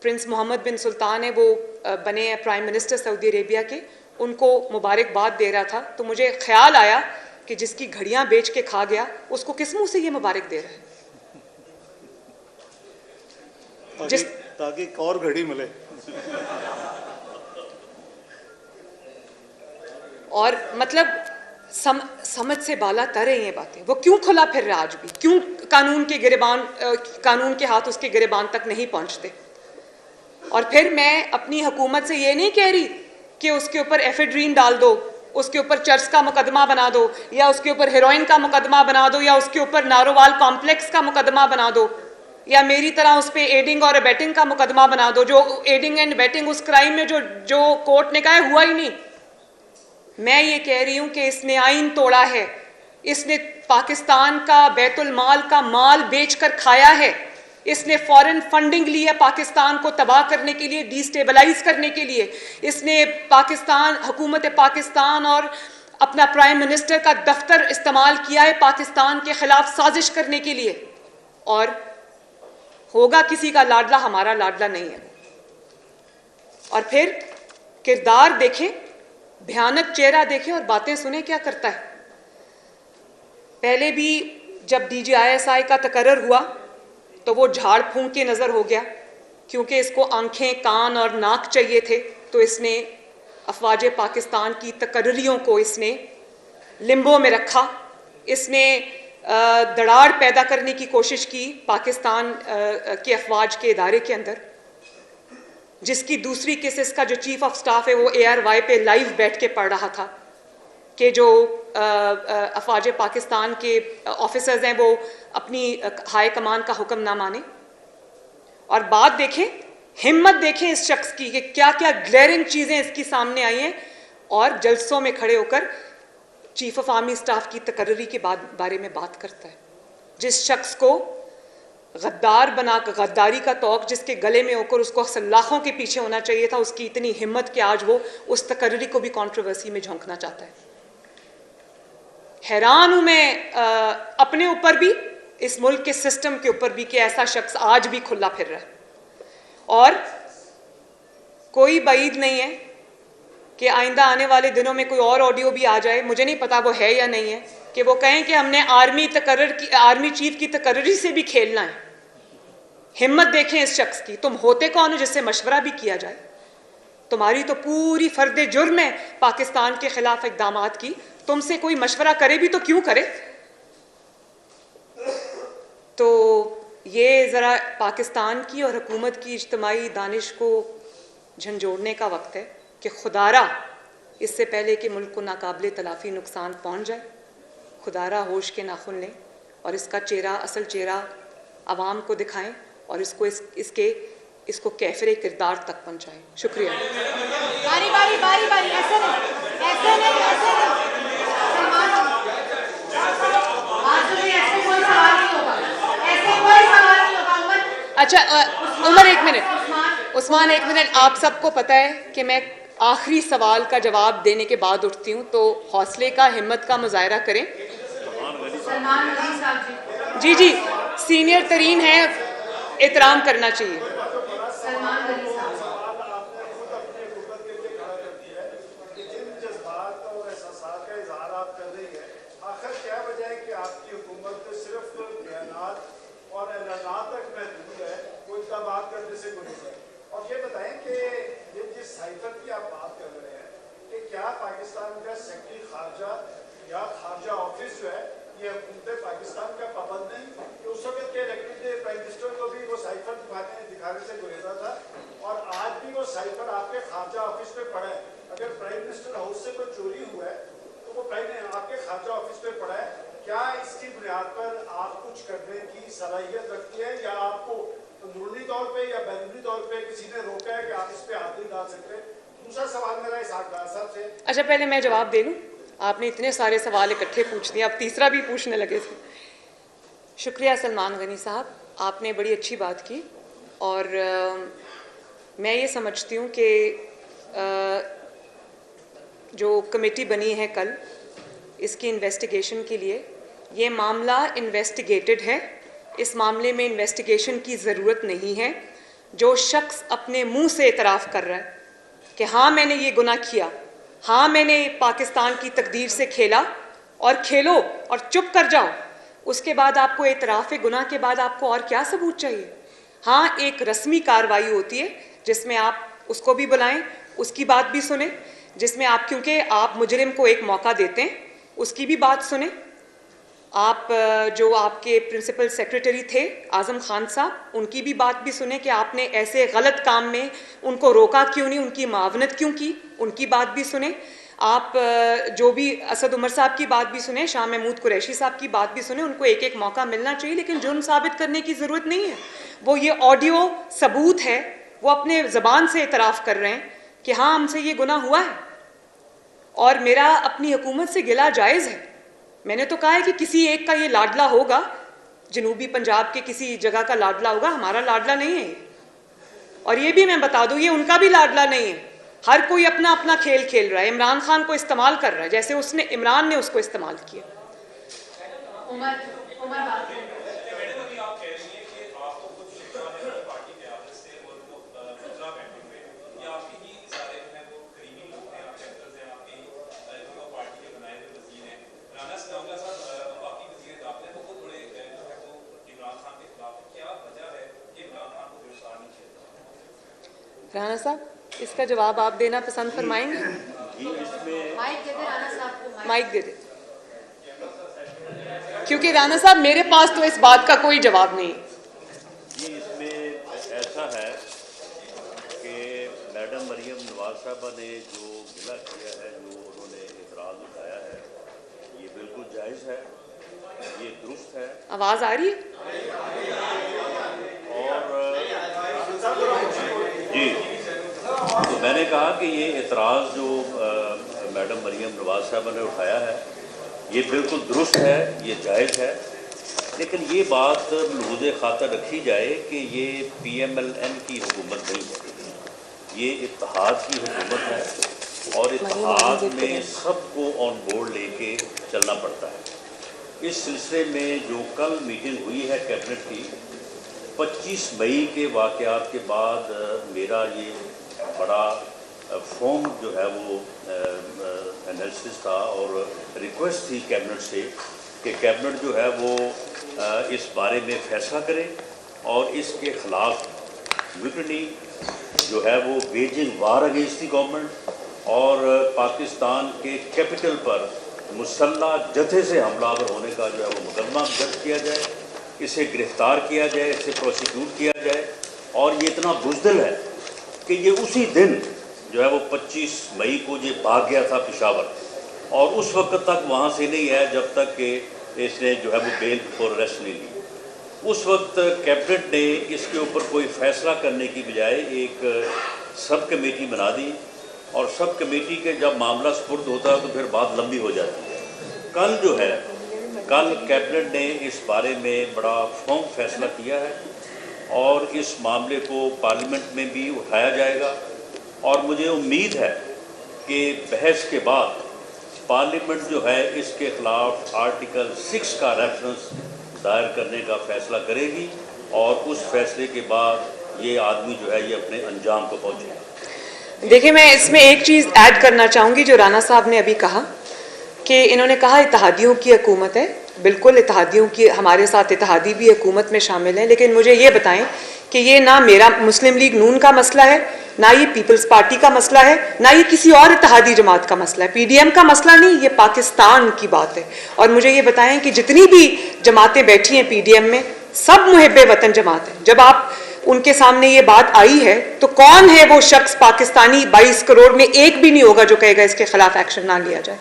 प्रिंस मोहम्मद बिन सुल्तान है, वो बने हैं प्राइम मिनिस्टर सऊदी अरेबिया के, उनको मुबारकबाद दे रहा था। तो मुझे ख्याल आया कि जिसकी घड़ियां बेच के खा गया उसको किस मुंह से ये मुबारक दे रहा है? ताकि एक और घड़ी मिले। और मतलब समझ से बाला तर है ये बातें। वो क्यों खुला फिर रहा आज भी? क्यों कानून के हाथ उसके गिरेबान तक नहीं पहुंचते? और फिर मैं अपनी हुकूमत से ये नहीं कह रही कि उसके ऊपर एफेड्रीन डाल दो, उसके ऊपर चर्च का मुकदमा बना दो, या उसके ऊपर हेरोइन का मुकदमा बना दो, या उसके ऊपर नारोवाल कॉम्प्लेक्स का मुकदमा बना दो, या मेरी तरह उस पर एडिंग और अबेटिंग का मुकदमा बना दो। जो एडिंग एंड अबेटिंग उस क्राइम में जो कोर्ट ने कहा है हुआ ही नहीं। मैं ये कह रही हूं कि इसने आइन तोड़ा है, इसने पाकिस्तान का बैतुल माल का माल बेचकर खाया है, इसने फॉरेन फंडिंग ली है पाकिस्तान को तबाह करने के लिए, डिस्टेबलाइज करने के लिए। इसने हुकूमत पाकिस्तान और अपना प्राइम मिनिस्टर का दफ्तर इस्तेमाल किया है पाकिस्तान के खिलाफ साजिश करने के लिए। और होगा किसी का लाडला, हमारा लाडला नहीं है। और फिर किरदार देखें, भयानक चेहरा देखें और बातें सुने क्या करता है। पहले भी जब DGISI का तकर्रर हुआ तो वो झाड़ फूंक के नज़र हो गया, क्योंकि इसको आंखें, कान और नाक चाहिए थे। तो इसने अफवाज पाकिस्तान की तकर्रियों को इसने लिम्बो में रखा। इसने दरार पैदा करने की कोशिश की पाकिस्तान के अफवाज के इदारे के अंदर, जिसकी दूसरी केसेस का जो चीफ ऑफ स्टाफ है वो ARY पे लाइव बैठ के पढ़ रहा था कि जो अफवाज पाकिस्तान के ऑफिसर्स हैं वो अपनी हाई कमान का हुक्म ना माने। और बात देखें, हिम्मत देखें इस शख्स की कि क्या क्या ग्लेरिंग चीज़ें इसकी सामने आई हैं, और जलसों में खड़े होकर चीफ ऑफ आर्मी स्टाफ की तकर्री के बारे में बात करता है। जिस शख्स को गद्दार बनाकर, गद्दारी का तौक जिसके गले में होकर उसको सलाखों के पीछे होना चाहिए था, उसकी इतनी हिम्मत कि आज वो उस तकर्री को भी कंट्रोवर्सी में झोंकना चाहता है। हैरान हूं मैं अपने ऊपर भी, इस मुल्क के सिस्टम के ऊपर भी कि ऐसा शख्स आज भी खुला फिर रहा है। और कोई बाईद नहीं है कि आइंदा आने वाले दिनों में कोई और ऑडियो भी आ जाए, मुझे नहीं पता वो है या नहीं है, कि वो कहें कि हमने आर्मी चीफ की तकर्री से भी खेलना है। हिम्मत देखें इस शख्स की, तुम होते कौन हो जिससे मशवरा भी किया जाए? तुम्हारी तो पूरी फर्द जुर्म है पाकिस्तान के खिलाफ इक़दामात की, तुमसे कोई मशवरा करे भी तो क्यों करे? तो ये ज़रा पाकिस्तान की और हुकूमत की इज्तिमाई दानिश को झंझोड़ने का वक्त है कि खुदारा इससे पहले कि मुल्क को नाकाबिले तलाफ़ी नुकसान पहुँच जाए, खुदारा होश के नाखुन लें और इसका चेहरा, असल चेहरा आवाम को दिखाएं और इसको कैफरे किरदार तक पहुँचाएं। शुक्रिया। बारी बारी बारी बारी, ऐसे नहीं, ऐसे नहीं, ऐसे नहीं। आज तो ऐसे कोई सवाल नहीं होगा, ऐसे कोई सवाल नहीं होगा। अच्छा उमर एक मिनट, उस्मान एक मिनट। आप सबको पता है कि मैं आखिरी सवाल का जवाब देने के बाद उठती हूँ, तो हौसले का, हिम्मत का मुजाहरा करें। सलमान गनी साहब जी जी, सीनियर तरीन है, एहतराम करना चाहिए। सलमान गनी साहब और ये बताएं कि ये जिस साइफर की आप बात कर रहे हैं कि क्या पाकिस्तान का सेक्रेटरी खारजा या खारजा ऑफिस जो है ये हुकूमत पाकिस्तान का पाबंद नहीं, कि उस वक्त के इलेक्टेड प्राइम मिनिस्टर को भी वो साइफर दिखाने से गुरेजा था और आज भी वो साइफर आपके खारजा ऑफिस में पड़ा है। अगर प्राइम मिनिस्टर हाउस से कोई चोरी हुआ है तो वो आपके खारजा ऑफिस में पड़ा है। क्या इसकी बुनियाद पर आप कुछ करने की सलाहियत रखती है या आपको अंदरूनी तौर पे या बैरूनी तौर पे किसी ने रोका है कि आप इस पे हाथ नहीं डाल सकते? दूसरा सवाल मेरा इस साहब से। अच्छा पहले मैं जवाब दे लूँ, आपने इतने सारे सवाल इकट्ठे पूछ दिए, अब तीसरा भी पूछने लगे थे। शुक्रिया सलमान गनी साहब, आपने बड़ी अच्छी बात की और मैं ये समझती हूँ कि जो कमेटी बनी है कल इसकी इन्वेस्टिगेशन के लिए, ये मामला इन्वेस्टिगेटेड है, इस मामले में इन्वेस्टिगेशन की ज़रूरत नहीं है। जो शख्स अपने मुंह से इतराफ़ कर रहा है कि हाँ मैंने ये गुनाह किया, हाँ मैंने पाकिस्तान की तकदीर से खेला, और खेलो और चुप कर जाओ, उसके बाद आपको इतराफ़ गुनाह के बाद आपको और क्या सबूत चाहिए? हाँ एक रस्मी कार्रवाई होती है जिसमें आप उसको भी बुलाएं, उसकी बात भी सुने, जिसमें आप, क्योंकि आप मुजरिम को एक मौका देते हैं, उसकी भी बात सुने। आप जो आपके प्रिंसिपल सेक्रेटरी थे आज़म खान साहब, उनकी भी बात भी सुने कि आपने ऐसे गलत काम में उनको रोका क्यों नहीं, उनकी मावनत क्यों की, उनकी बात भी सुने। आप जो भी असद उमर साहब की बात भी सुने, शाह महमूद कुरैशी साहब की बात भी सुने, उनको एक एक मौका मिलना चाहिए, लेकिन जुर्म साबित करने की ज़रूरत नहीं है। वो ये ऑडियो सबूत है, वो अपने ज़बान से इतराफ़ कर रहे हैं कि हाँ हमसे ये गुनाह हुआ है और मेरा अपनी हुकूमत से गिला जायज़ है। मैंने तो कहा है कि किसी एक का ये लाडला होगा, जनूबी पंजाब के किसी जगह का लाडला होगा, हमारा लाडला नहीं है ये। और ये भी मैं बता दूं, ये उनका भी लाडला नहीं है। हर कोई अपना अपना खेल खेल रहा है, इमरान खान को इस्तेमाल कर रहा है जैसे उसने, इमरान ने उसको इस्तेमाल किया। राणा साहब इसका जवाब आप देना पसंद फरमाएंगे? माइक दे दे, क्योंकि राणा साहब मेरे पास तो इस बात का कोई जवाब नहीं। जी इसमें ऐसा है कि मैडम मरियम नवाज साहबा ने जो गिला किया है, जो उन्होंने इतराज़ उठाया है, ये बिल्कुल जायज़ है, ये दुरुस्त है। आवाज़ आ रही है? और जी तो मैंने कहा कि ये एतराज़ जो मैडम मरियम नवाज साहबा ने उठाया है ये बिल्कुल दुरुस्त है, ये जायज़ है, लेकिन ये बात मलहूज़ खातर रखी जाए कि ये PMLN की हुकूमत नहीं है, ये इत्तेहाद की हुकूमत है और इत्तेहाद में सबको ऑन बोर्ड लेके चलना पड़ता है। इस सिलसिले में जो कल मीटिंग हुई है कैबिनेट की 25 मई के वाक़यात के बाद मेरा ये बड़ा फॉर्म जो है वो एनालिसिस था और रिक्वेस्ट थी कैबिनेट से कि कैबिनेट जो है वो इस बारे में फैसला करे और इसके ख़िलाफ़ विकनी जो है वो waging war against the government और पाकिस्तान के कैपिटल पर मुसल्ला जथे से हमलावर होने का जो है वो मुकदमा दर्ज किया जाए, इसे गिरफ़्तार किया जाए, इसे प्रोसिक्यूट किया जाए। और ये इतना बुज़दिल है कि ये उसी दिन जो है वो 25 मई को ये भाग गया था पेशावर और उस वक्त तक वहाँ से नहीं आया जब तक कि इसने जो है वो बेल फॉर अरेस्ट नहीं ली। उस वक्त कैबिनेट ने इसके ऊपर कोई फ़ैसला करने की बजाय एक सब कमेटी बना दी और सब कमेटी के जब मामला सुपुर्द होता है तो फिर बात लंबी हो जाती है। कल जो है कल कैबिनेट ने इस बारे में बड़ा फर्म फैसला किया है और इस मामले को पार्लियामेंट में भी उठाया जाएगा और मुझे उम्मीद है कि बहस के बाद पार्लियामेंट जो है इसके ख़िलाफ़ आर्टिकल 6 का रेफरेंस दायर करने का फ़ैसला करेगी और उस फैसले के बाद ये आदमी जो है ये अपने अंजाम को पहुँचेगा। देखिए, मैं इसमें एक चीज़ ऐड करना चाहूँगी जो राना साहब ने अभी कहा कि इन्होंने कहा इत्तेहादियों की हुकूमत है। बिल्कुल, इत्तेहादियों की हमारे साथ इत्तेहादी भी हुकूमत में शामिल हैं, लेकिन मुझे ये बताएं कि ये ना मेरा मुस्लिम लीग नून का मसला है, ना ये पीपल्स पार्टी का मसला है, ना ये किसी और इत्तेहादी जमात का मसला है, PDM का मसला नहीं, ये पाकिस्तान की बात है। और मुझे ये बताएं कि जितनी भी जमातें बैठी हैं PDM में, सब मुहिब्बे वतन जमात है। जब आप उनके सामने ये बात आई है तो कौन है वो शख्स पाकिस्तानी 22 करोड़ में एक भी नहीं होगा जो कहेगा इसके खिलाफ एक्शन ना लिया जाए।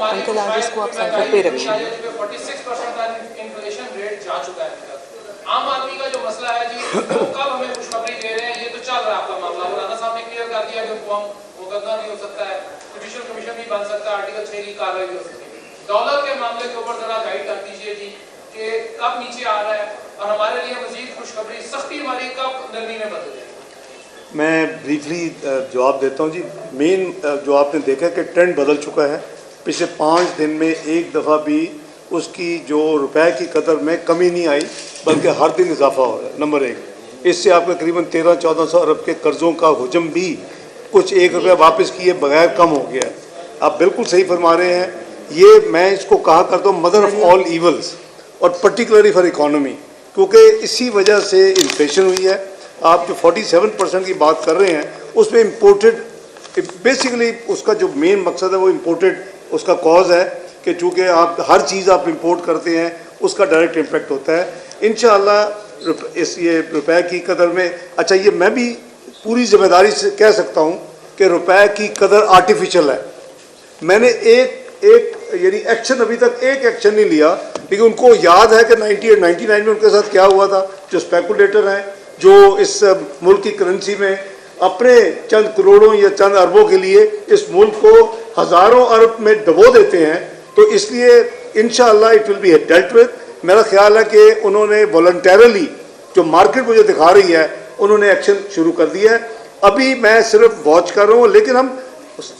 अंकल आज इसको आप साइकिल पे रखिए। 46% इन्फ्लेशन रेट जा चुका है। आम आदमी का जो मसला है जी, वो कब हमें खुशखबरी दे रहे हैं, ये तो चल रहा है आपका मामला। राना साहब ने क्लियर कर दिया कि मुकदमा भी हो सकता है, जुडिशियल कमीशन भी बन सकता है, आर्टिकल 6 की कार्रवाई भी हो सकती है। डॉलर के मामले के ऊपर जरा गाइड कर दीजिए जी कि कब नीचे आ रहा है और हमारे लिए मजीद खुशखबरी सख्ती हमारी कब नरमी में बदल जाएगी। मैं ब्रीफली जवाब देता हूँ जी। मेन जो आपने देखा कि ट्रेंड बदल चुका है। पिछले 5 दिन में एक दफ़ा भी उसकी जो रुपए की कदर में कमी नहीं आई, बल्कि हर दिन इजाफा हो रहा है। नंबर 1, इससे आपके करीबन 1300-1400 अरब के कर्ज़ों का हुजम भी कुछ 1 रुपया वापस किए बगैर कम हो गया है। आप बिल्कुल सही फरमा रहे हैं। ये मैं इसको कहा करता हूँ मदर ऑफ ऑल ईवल्स, और पर्टिकुलरली फॉर इकॉनमी, क्योंकि इसी वजह से इन्फ्लेशन हुई है। आप जो 47% की बात कर रहे हैं उसमें इम्पोर्टेड, बेसिकली उसका जो मेन मकसद है वो इम्पोर्टेड उसका कॉज है कि चूँकि आप हर चीज़ आप इंपोर्ट करते हैं उसका डायरेक्ट इम्पेक्ट होता है। इंशाअल्लाह इस ये रुपए की कदर में, अच्छा ये मैं भी पूरी जिम्मेदारी से कह सकता हूँ कि रुपए की कदर आर्टिफिशियल है। मैंने एक यानी एक्शन अभी तक एक एक्शन नहीं लिया, लेकिन उनको याद है कि 98-99 में उनके साथ क्या हुआ था। जो स्पेकुलेटर हैं, जो इस मुल्क की करेंसी में अपने चंद करोड़ों या चंद अरबों के लिए इस मुल्क को हज़ारों अरब में डबो देते हैं, तो इसलिए इंशाअल्लाह it will be dealt with. मेरा ख्याल है कि उन्होंने वॉलंटरली जो मार्केट मुझे दिखा रही है उन्होंने एक्शन शुरू कर दिया है। अभी मैं सिर्फ वॉच कर रहा हूँ, लेकिन हम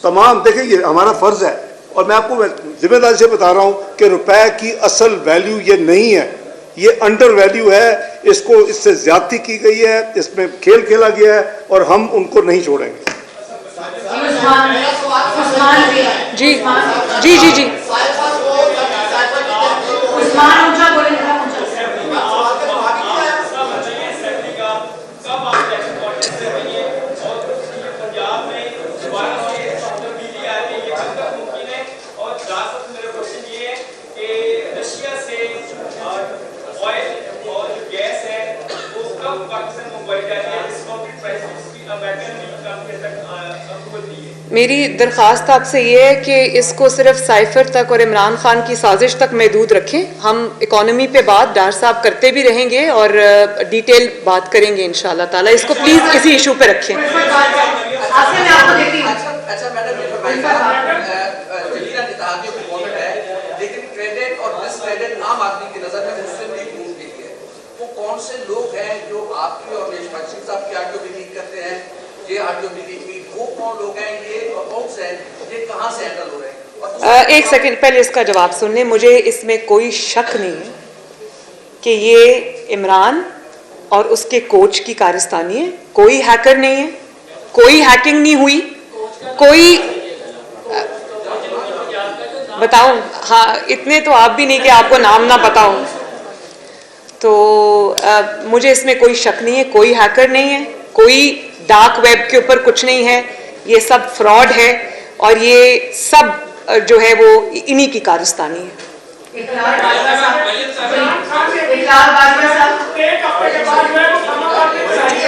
तमाम देखें, ये हमारा फ़र्ज़ है और मैं आपको जिम्मेदारी से बता रहा हूँ कि रुपए की असल वैल्यू ये नहीं है, ये अंडर वैल्यू है। इसको इससे ज़्यादती की गई है, इसमें खेल खेला गया है और हम उनको नहीं छोड़ेंगे। जी जी जी जी मेरी दरख्वास्त आपसे ये है कि इसको सिर्फ साइफर तक और इमरान खान की साजिश तक महदूद रखें। हम इकॉनमी पे बात डार साहब करते भी रहेंगे और डिटेल बात करेंगे इंशाल्लाह ताला। इसको प्लीज़ इसी इशू पे रखें। आपसे मैं आपको देती हूँ। अच्छा मैडम, ये फरमाइएगा, जलील इत्तेहादियों की गवर्नमेंट है, लेकिन क्रेडिट और डिसक्रेडिट आम आदमी की नजर में मुस्लिम लीग नून के लिए वो कौन से लोग हैं जो आपकी और नेशनल साहब की आडियो भी लीक करते हैं? ये आडियो भी लीक, वो कौन लोग हैं, ये अकाउंट्स हैं, ये कहाँ से हैंडल हो रहे हैं? एक सेकंड पहले इसका जवाब सुन लें। मुझे इसमें कोई शक नहीं है कि ये इमरान और उसके कोच की कारस्तानी है। कोई हैकर नहीं है, कोई हैकिंग नहीं हुई, कोई बताऊं? हाँ, इतने तो आप भी नहीं कि आपको नाम ना पता हो। तो मुझे इसमें कोई शक नहीं है, कोई हैकर नहीं है, कोई डार्क वेब के ऊपर कुछ नहीं है। ये सब फ्रॉड है और ये सब जो है वो इन्हीं की कारस्तानी है। इकलाल बाजवा साहब, एक हफ्ते के बाद मैं वो क्षमा मांगने चाहिए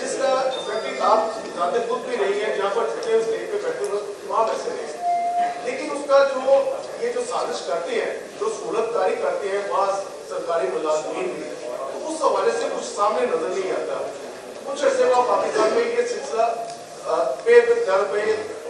जिसका व्यक्ति आप जानते खुद भी नहीं है, जहाँ पर डिटेल्स लेके पे बैठे हो वहाँ पे से नहीं, लेकिन उसका जो ये जो साजिश करते हैं, जो सूरतकारी करते हैं वहाँ सरकारी मुलाजिमीन भी, तो उस हवाले से कुछ सामने नजर नहीं आता। कुछ अर्से बाद पाकिस्तान में ये सिलसिला पे दर पे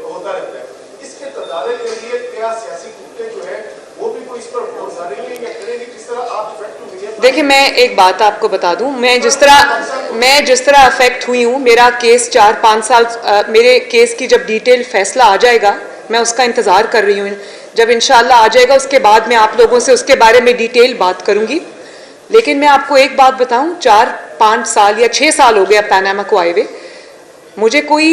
होता रहता है। इसके तदारे के लिए क्या सियासी कुत्ते जो है वो भी कोई इस पर गुजारेंगे या करेंगे? किस तरह आप इफेक्ट मीडिया? देखिए, मैं एक बात आपको बता दूं, मैं जिस तरह अफेक्ट हुई हूँ, मेरा केस 4-5 साल, मेरे केस की जब डिटेल फैसला आ जाएगा, मैं उसका इंतज़ार कर रही हूँ। जब इंशाल्लाह आ जाएगा उसके बाद मैं आप लोगों से उसके बारे में डिटेल बात करूँगी। लेकिन मैं आपको एक बात बताऊँ, 4-5 साल या 6 साल हो गया पैनामा को आए हुए, मुझे कोई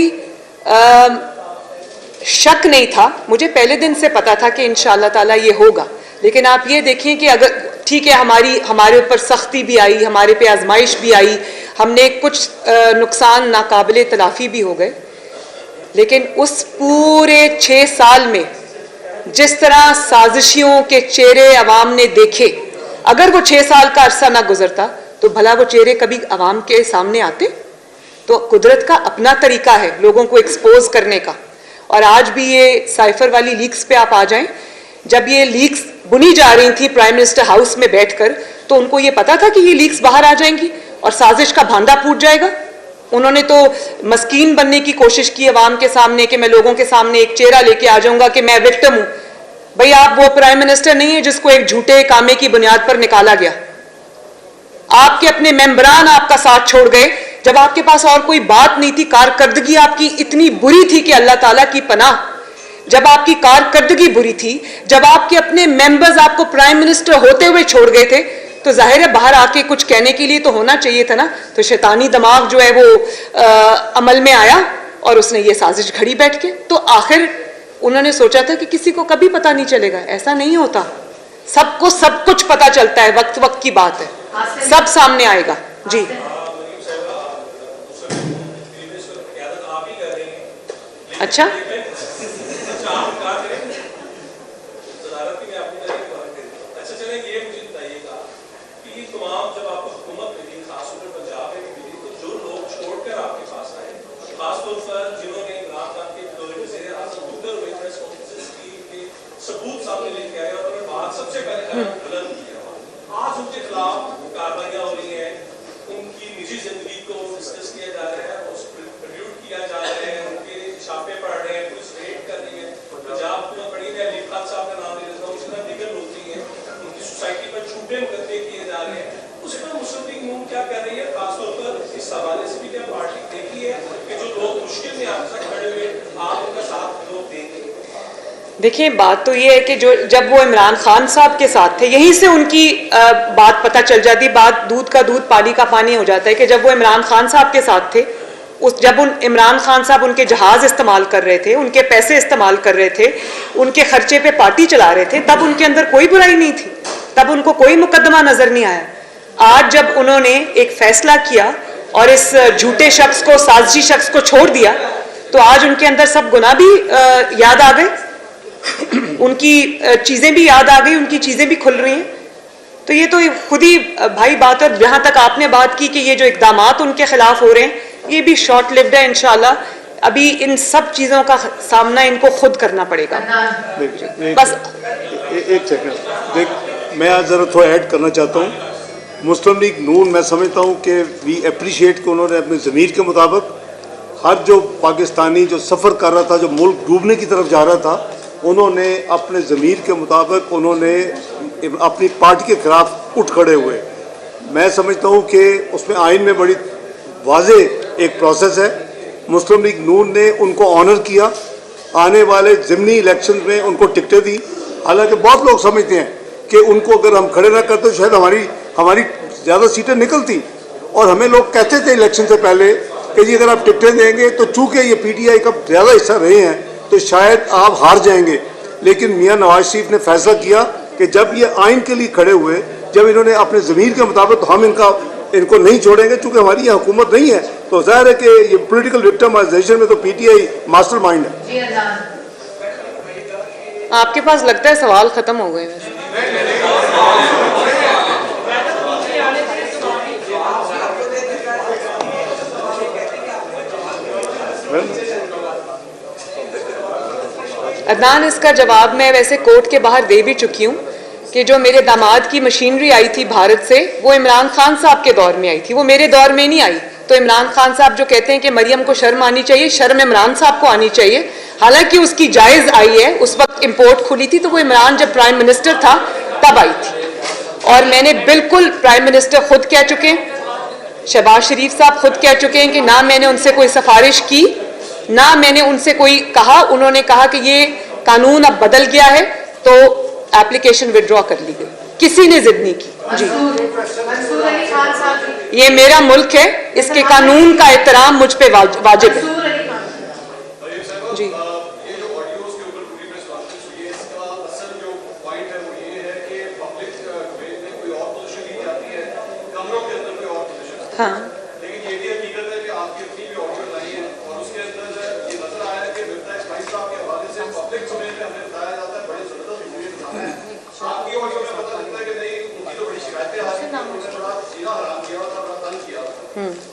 शक नहीं था। मुझे पहले दिन से पता था कि इंशाल्लाह ताला ये होगा। लेकिन आप ये देखिए कि अगर ठीक है, हमारे ऊपर सख्ती भी आई, हमारे पे आजमाइश भी आई, हमने कुछ नुकसान नाकाबिले तलाफ़ी भी हो गए, लेकिन उस पूरे 6 साल में जिस तरह साजिशियों के चेहरे अवाम ने देखे, अगर वो 6 साल का अरसा ना गुजरता तो भला वो चेहरे कभी अवाम के सामने आते? तो कुदरत का अपना तरीका है लोगों को एक्सपोज करने का। और आज भी ये साइफर वाली लीक्स पे आप आ जाएं, जब ये लीक्स बुनी जा रही थी प्राइम मिनिस्टर हाउस में बैठकर, तो उनको ये पता था कि ये लीक्स बाहर आ जाएंगी और साजिश का भांडा फूट जाएगा। उन्होंने तो मस्कीन बनने की कोशिश की अवाम के सामने कि मैं लोगों के सामने एक चेहरा लेके आ जाऊंगा कि मैं विक्टिम हूं। भाई, आप वो प्राइम मिनिस्टर नहीं है जिसको एक झूठे कामे की बुनियाद पर निकाला गया। आपके अपने मेंबरान आपका साथ छोड़ गए जब आपके पास और कोई बात नहीं थी। कारकर्दगी आपकी इतनी बुरी थी कि अल्लाह ताला की पनाह, जब आपकी कारकर्दगी बुरी थी, जब आपके अपने मेंबर्स आपको प्राइम मिनिस्टर होते हुए छोड़ गए थे, तो जाहिर है बाहर आके कुछ कहने के लिए तो होना चाहिए था ना। तो शैतानी दिमाग जो है वो अमल में आया और उसने ये साजिश घड़ी बैठ के। तो आखिर उन्होंने सोचा था कि किसी को कभी पता नहीं चलेगा। ऐसा नहीं होता, सबको सब कुछ पता चलता है, वक्त वक्त की बात है, सब सामने आएगा। जी अच्छा, सबूत सामने लेके आए और उन्होंने बात सबसे पहले बुलंद किया। आज उनके खिलाफ कार्रवाइयां हो रही हैं, उनकी निजी जिंदगी को डिस्कस किया जा रहा है, उसको प्रिड्यूट किया जा रहा है, उनके छापे पड़ रहे हैं, पुलिस रेड कर रही है। पंजाब हुकूमत बड़ी ने अली खान साहब का नाम ले लेता हूँ, उसके साथ दीगर लोग नहीं है, उनकी सोसाइटी पर झूठे मुकदमे किए जा रहे हैं। उस पर मुस्लिम लीग नून क्या कर रही है? खासतौर पर इस हवाले से भी क्या पार्टी देखी है कि जो लोग मुश्किल में आपके साथ खड़े हुए, आप उनका साथ लोग देंगे? देखिए, बात तो ये है कि जो जब वो इमरान खान साहब के साथ थे, यहीं से उनकी बात पता चल जाती। बात दूध का दूध पानी का पानी हो जाता है कि जब वो इमरान खान साहब के साथ थे, जब इमरान खान साहब उनके जहाज इस्तेमाल कर रहे थे, उनके पैसे इस्तेमाल कर रहे थे, उनके खर्चे पे पार्टी चला रहे थे, तब उनके अंदर कोई बुराई नहीं थी, तब उनको कोई मुकदमा नजर नहीं आया। आज जब उन्होंने एक फैसला किया और इस झूठे शख्स को, साजिशी शख्स को छोड़ दिया, तो आज उनके अंदर सब गुनाह भी याद आ गए, उनकी चीजें भी याद आ गई, उनकी चीजें भी खुल रही हैं। तो ये तो खुद ही भाई बात, और जहाँ तक आपने बात की कि ये जो इक़दामात उनके खिलाफ हो रहे हैं ये भी शॉर्ट लिव्ड है इंशाल्लाह। अभी इन सब चीज़ों का सामना इनको खुद करना पड़ेगा। बस एक सेकंड देख, मैं आज ज़रा थोड़ा ऐड करना चाहता हूँ। मुस्लिम लीग नून, मैं समझता हूँ कि वी अप्रिशिएट कि उन्होंने अपने ज़मीर के मुताबिक हर जो पाकिस्तानी जो सफ़र कर रहा था, जो मुल्क डूबने की तरफ जा रहा था, उन्होंने अपने ज़मीर के मुताबिक उन्होंने अपनी पार्टी के खिलाफ उठ खड़े हुए। मैं समझता हूँ कि उसमें आइन में बड़ी वाज़े एक प्रोसेस है। मुस्लिम लीग नून ने उनको ऑनर किया, आने वाले ज़िमनी इलेक्शन में उनको टिकटें दी। हालांकि बहुत लोग समझते हैं कि उनको अगर हम खड़े ना करते तो शायद हमारी ज़्यादा सीटें निकलती, और हमें लोग कहते थे इलेक्शन से पहले कि जी अगर आप टिकटें देंगे तो चूँकि ये PTI का ज़्यादा हिस्सा रहे हैं तो शायद आप हार जाएंगे। लेकिन मियाँ नवाज शरीफ ने फैसला किया कि जब ये आइन के लिए खड़े हुए, जब इन्होंने अपने ज़मीर के मुताबिक, तो हम इनको नहीं छोड़ेंगे चूँकि हमारी ये हुकूमत नहीं है। तो ज़ाहिर है कि ये पॉलिटिकल विक्टिमाइजेशन में तो PTI मास्टरमाइंड है। आपके पास लगता है सवाल ख़त्म हो गए वैसे। अदनान, इसका जवाब मैं वैसे कोर्ट के बाहर दे भी चुकी हूँ कि जो मेरे दामाद की मशीनरी आई थी भारत से, वो इमरान खान साहब के दौर में आई थी, वो मेरे दौर में नहीं आई। तो इमरान खान साहब जो कहते हैं कि मरियम को शर्म आनी चाहिए, शर्म इमरान साहब को आनी चाहिए। हालांकि उसकी जायज़ आई है, उस वक्त इम्पोर्ट खुली थी तो वो इमरान जब प्राइम मिनिस्टर था तब आई थी। और मैंने बिल्कुल, प्राइम मिनिस्टर खुद कह चुके हैं, शहबाज शरीफ साहब खुद कह चुके हैं कि ना मैंने उनसे कोई सिफारिश की, ना मैंने उनसे कोई कहा। उन्होंने कहा कि ये कानून अब बदल गया है तो एप्लीकेशन विड्रॉ कर ली गई, किसी ने जिद नहीं की। जी, मंसूर अली खान साहब, ये मेरा मुल्क है, इसके कानून का एहतराम मुझ पे वाजिब है। मंसूर अली खान जी, ये जो ऑडियोज के ऊपर पूरी प्रेस कॉन्फ्रेंस हुई है, इसका असल जो पॉइंट है वो ये है कि पब्लिक में कोई और पोजीशन ली जाती है, कमरों के अंदर कोई और पोजीशन। हाँ, लेकिन ये भी हकीकत है कि आपकी अपनी भी ऑडियो लाई है और उसके अंदर ये नजर आया है कि मिर्जा इस्माइल साहब के हवाले से पब्लिक सुनने में हमें बताया जाता है बड़े जबरदस्त इंटरव्यू है। आपकी ऑडियो में पता लगता है कि नहीं, उनकी तो बड़ी शिकायतें आ रही हैं, उन्होंने बड़ा सीना हराम किया और बड़ा तंग किया।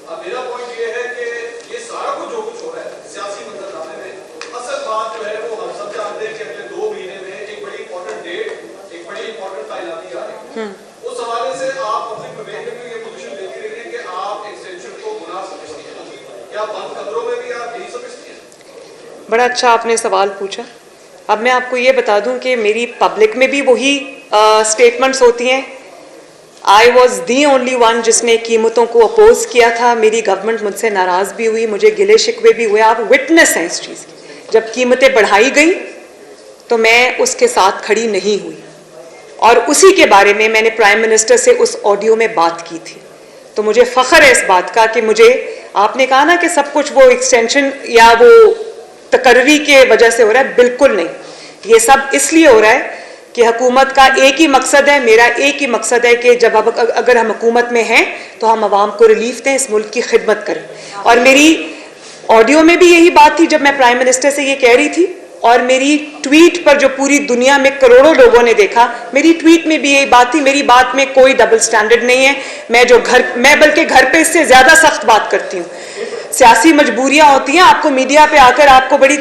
अब मेरा पॉइंट ये है कि ये सारा कुछ जो कुछ हो रहा है सियासी मंजरनामे में, असल बात जो है वो हम सब जानते हैं कि अगले 2 महीने में एक बड़ी इंपॉर्टेंट डेट, एक बड़ी इंपॉर्टेंट तायनाती आ रही है। उस हवाले से आप पब्लिक में ये पोजीशन लेती रही है कि आप एक्सटेंशन को गुनाह समझती हैं, क्या बंद कमरों में भी आप यही समझती हैं? बड़ा अच्छा आपने सवाल पूछा। अब मैं आपको ये बता दूं कि मेरी पब्लिक में भी वही स्टेटमेंट्स होती हैं। I was the only one जिसने कीमतों को अपोज किया था। मेरी गवर्नमेंट मुझसे नाराज़ भी हुई, मुझे गिले शिकवे भी हुए, आप विटनेस हैं इस चीज़ की। जब कीमतें बढ़ाई गई तो मैं उसके साथ खड़ी नहीं हुई, और उसी के बारे में मैंने प्राइम मिनिस्टर से उस ऑडियो में बात की थी। तो मुझे फ़ख्र है इस बात का कि मुझे, आपने कहा ना कि सब कुछ वो एक्सटेंशन या वो तकर्री के वजह से हो रहा है, बिल्कुल नहीं। ये सब इसलिए हो रहा है कि हुकूमत का एक ही मकसद है, मेरा एक ही मकसद है कि जब अगर हम हुकूमत में हैं तो हम आवाम को रिलीफ दें, इस मुल्क की खिदमत करें। और मेरी ऑडियो में भी यही बात थी जब मैं प्राइम मिनिस्टर से ये कह रही थी, और मेरी ट्वीट पर जो पूरी दुनिया में करोड़ों लोगों ने देखा, मेरी ट्वीट में भी यही बात थी। मेरी बात में कोई डबल स्टैंडर्ड नहीं है। मैं बल्कि घर पे इससे ज़्यादा सख्त बात करती हूँ। सियासी मजबूरियाँ होती हैं, आपको मीडिया पे आकर आपको बड़ी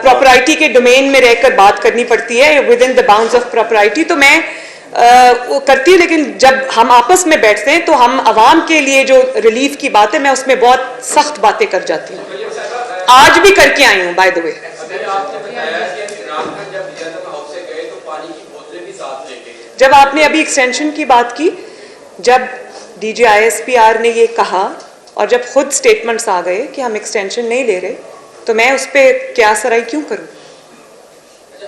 प्रॉपराइटी के डोमेन में रहकर बात करनी पड़ती है, within the bounds of propriety. तो मैं वो करती हूँ, लेकिन जब हम आपस में बैठते हैं तो हम आवाम के लिए जो रिलीफ की बात है, मैं उसमें बहुत सख्त बातें कर जाती हूँ। आज भी करके आई हूँ, बाय द वे। जब आपने अभी एक्सटेंशन की बात की, जब DG ISPR ने ये कहा और जब खुद स्टेटमेंट्स आ गए कि हम एक्सटेंशन नहीं ले रहे, तो मैं उस पर क्या सराई क्यों करूँ?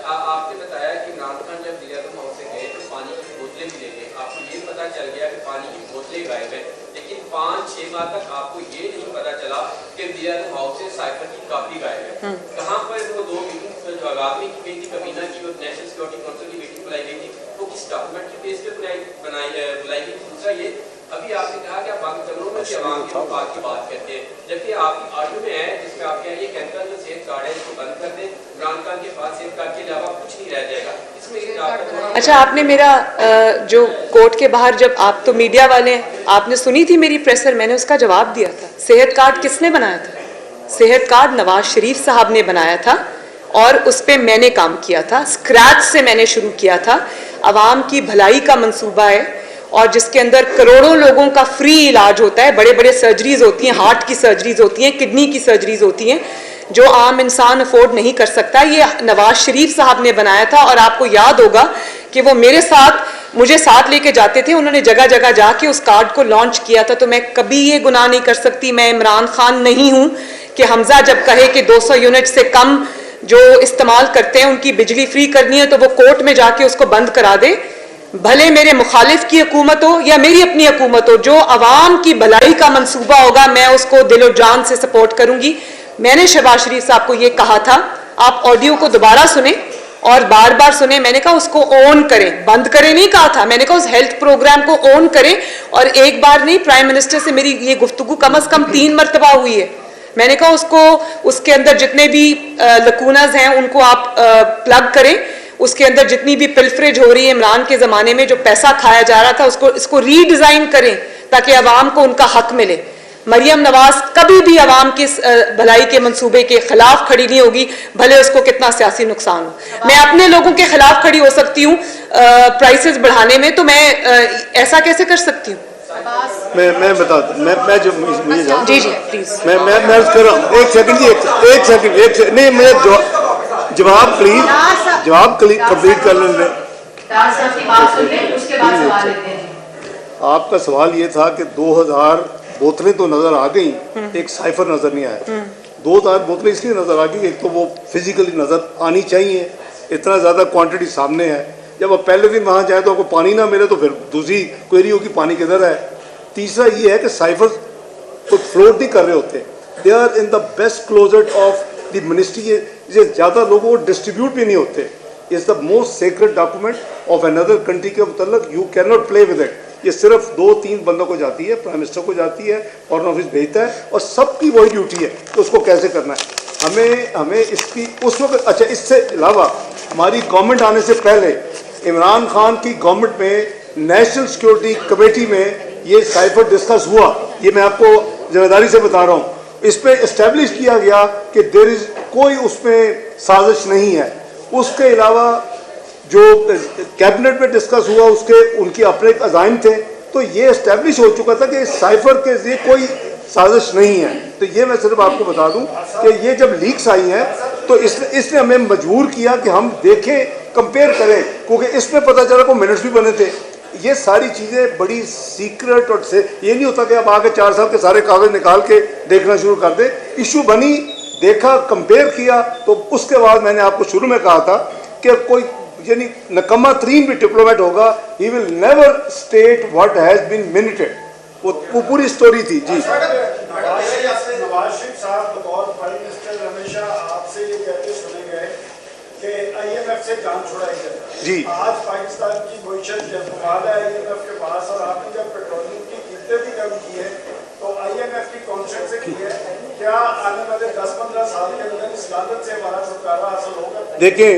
आपने बताया कि इमरान खान जब लियाकत हाउस से गए तो पानी की बोतलें भी ले गए, आपको ये पता चल गया कि पानी की बोतलें गायब है, लेकिन 5-6 माह तक आपको ये नहीं पता चला कि लियाकत हाउस से साइफर की कापी गायब है। कहाँ पर वो 2 मीटिंग जो आगामी की गई थी, कमीना की और नेशनल सिक्योरिटी काउंसिल की मीटिंग बुलाई गई थी, वो किस डॉक्यूमेंट की बेस पे बुलाई गई थी? दूसरा ये, अभी आपने कहा कि आप बाकी जगहों में भी आवाम की मफाद की बात करते हैं, जबकि आपकी ऑडियो में है जिसमें आप कह रहे हैं कहते हैं जो सेहत कार्ड है इसको बंद कर दें, इमरान खान के पास सेहत कार्ड के अलावा कुछ नहीं रह जाएगा। इसमें आपका अच्छा, आपने मेरा जो कोर्ट के बाहर, जब आप तो मीडिया वाले हैं, आपने सुनी थी मेरी प्रेसर, मैंने उसका जवाब दिया था। सेहत कार्ड किसने बनाया था? सेहत कार्ड नवाज शरीफ साहब ने बनाया था और उस पर मैंने काम किया था, स्क्रैच से मैंने शुरू किया था। आवाम की भलाई का मंसूबा है और जिसके अंदर करोड़ों लोगों का फ्री इलाज होता है, बड़े बड़े सर्जरीज होती हैं, हार्ट की सर्जरीज होती हैं, किडनी की सर्जरीज होती हैं, जो आम इंसान अफोर्ड नहीं कर सकता। ये नवाज शरीफ साहब ने बनाया था और आपको याद होगा कि वो मेरे साथ, मुझे साथ लेके जाते थे, उन्होंने जगह जगह जाके उस कार्ड को लॉन्च किया था। तो मैं कभी ये गुनाह नहीं कर सकती, मैं इमरान खान नहीं हूँ कि हमजा जब कहे कि 200 यूनिट से कम जो इस्तेमाल करते हैं उनकी बिजली फ्री करनी है तो वो कोर्ट में जाके उसको बंद करा दे। भले मेरे मुखालिफ की हुकूमत हो या मेरी अपनी हुकूमत हो, जो अवाम की भलाई का मंसूबा होगा मैं उसको दिलो जान से सपोर्ट करूंगी। मैंने शहबाज शरीफ साहब को ये कहा था, आप ऑडियो को दोबारा सुने और बार बार सुने। मैंने कहा उसको ऑन करें, बंद करें नहीं कहा था, मैंने कहा उस हेल्थ प्रोग्राम को ऑन करें। और एक बार नहीं, प्राइम मिनिस्टर से मेरी ये गुफ्तगू कम से कम 3 मरतबा हुई है। मैंने कहा उसको, उसके अंदर जितने भी लकूनस हैं उनको आप प्लग करें, उसके अंदर जितनी भी पिलफरेज हो रही है इमरान के ज़माने में, जो पैसा खाया जा रहा था, इसको रीडिज़ाइन करें ताकि अवाम को उनका हक मिले। मरियम नवाज कभी भी अवाम के भलाई के मंसूबे के खिलाफ खड़ी नहीं होगी, भले उसको कितना सियासी नुकसान हो। मैं अपने लोगों के खिलाफ खड़ी हो सकती हूँ प्राइसेस बढ़ाने में, तो मैं ऐसा कैसे कर सकती हूँ? मैं बता दूं, मैं जो मुझे जी जी प्लीज, मैं कर रहा हूँ। एक सेकंड जी, एक सेकंड नहीं, मैं जवाब प्लीज, जवाब कंप्लीट कर लें। आपका सवाल ये था कि 2000 बोतलें तो नजर आ गई, एक साइफर नजर नहीं आया। 2000 बोतलें इसलिए नजर आ गई, एक तो वो फिजिकली नजर आनी चाहिए, इतना ज्यादा क्वांटिटी सामने है। जब आप पहले दिन वहां जाए तो आपको पानी ना मिले तो फिर दूसरी क्वेरी होगी पानी किधर है। तीसरा ये है कि साइफर को फ्लोट नहीं कर रहे होते, they are in the best closet of the ministry. ये ज़्यादा लोगों को डिस्ट्रीब्यूट भी नहीं होते। Is the most secret document of another country के मुतल्लक, you can not play with it. ये सिर्फ 2-3 बंदों को जाती है, प्राइम मिनिस्टर को जाती है, फॉरेन ऑफिस भेजता है और सबकी वही ड्यूटी है तो उसको कैसे करना है। हमें इसकी उस वक्त, अच्छा इससे अलावा हमारी गवर्नमेंट आने से पहले इमरान खान की गवर्नमेंट में नेशनल सिक्योरिटी कमेटी में ये साइफर डिस्कस हुआ। ये मैं आपको जिम्मेदारी से बता रहा हूँ। इस पर इस्टेब्लिश किया गया कि देयर इज कोई उसमें साजिश नहीं है। उसके अलावा जो कैबिनेट में डिस्कस हुआ उसके उनके अपने अज़ाइम थे, तो ये इस्टेब्लिश हो चुका था कि साइफर के लिए कोई साजिश नहीं है। तो ये मैं सिर्फ आपको बता दूं कि ये जब लीक्स आई हैं तो इसने हमें मजबूर किया कि हम देखें, कंपेयर करें, क्योंकि इसमें पता चला को मिनट्स भी बने थे। ये सारी चीज़ें बड़ी सीक्रेट और से ये नहीं होता कि आप आगे 4 साल के सारे कागज निकाल के देखना शुरू कर दे। इशू बनी, देखा, कंपेयर किया, तो उसके बाद मैंने आपको शुरू में कहा था कि कोई यानी नकम्मा तरीन भी डिप्लोमेट होगा, he will never state what has been minuted. वो पूरी स्टोरी थी जी। नवाज शरीफ साहब बतौर प्राइम मिनिस्टर हमेशा आपसे ये कहते सुने गए कि IMF से जान छुड़ाई जाए जी। आज पाकिस्तान की मईशत जब हाल है IMF के पास, और आपने जब पेट्रोलियम की कीमतें भी कम की है तो IMF की कॉन्सेप्ट से की है, क्या आने वाले 10-15 साल के अंदर इस लानत से हमारा छुटकारा हासिल होगा? देखें,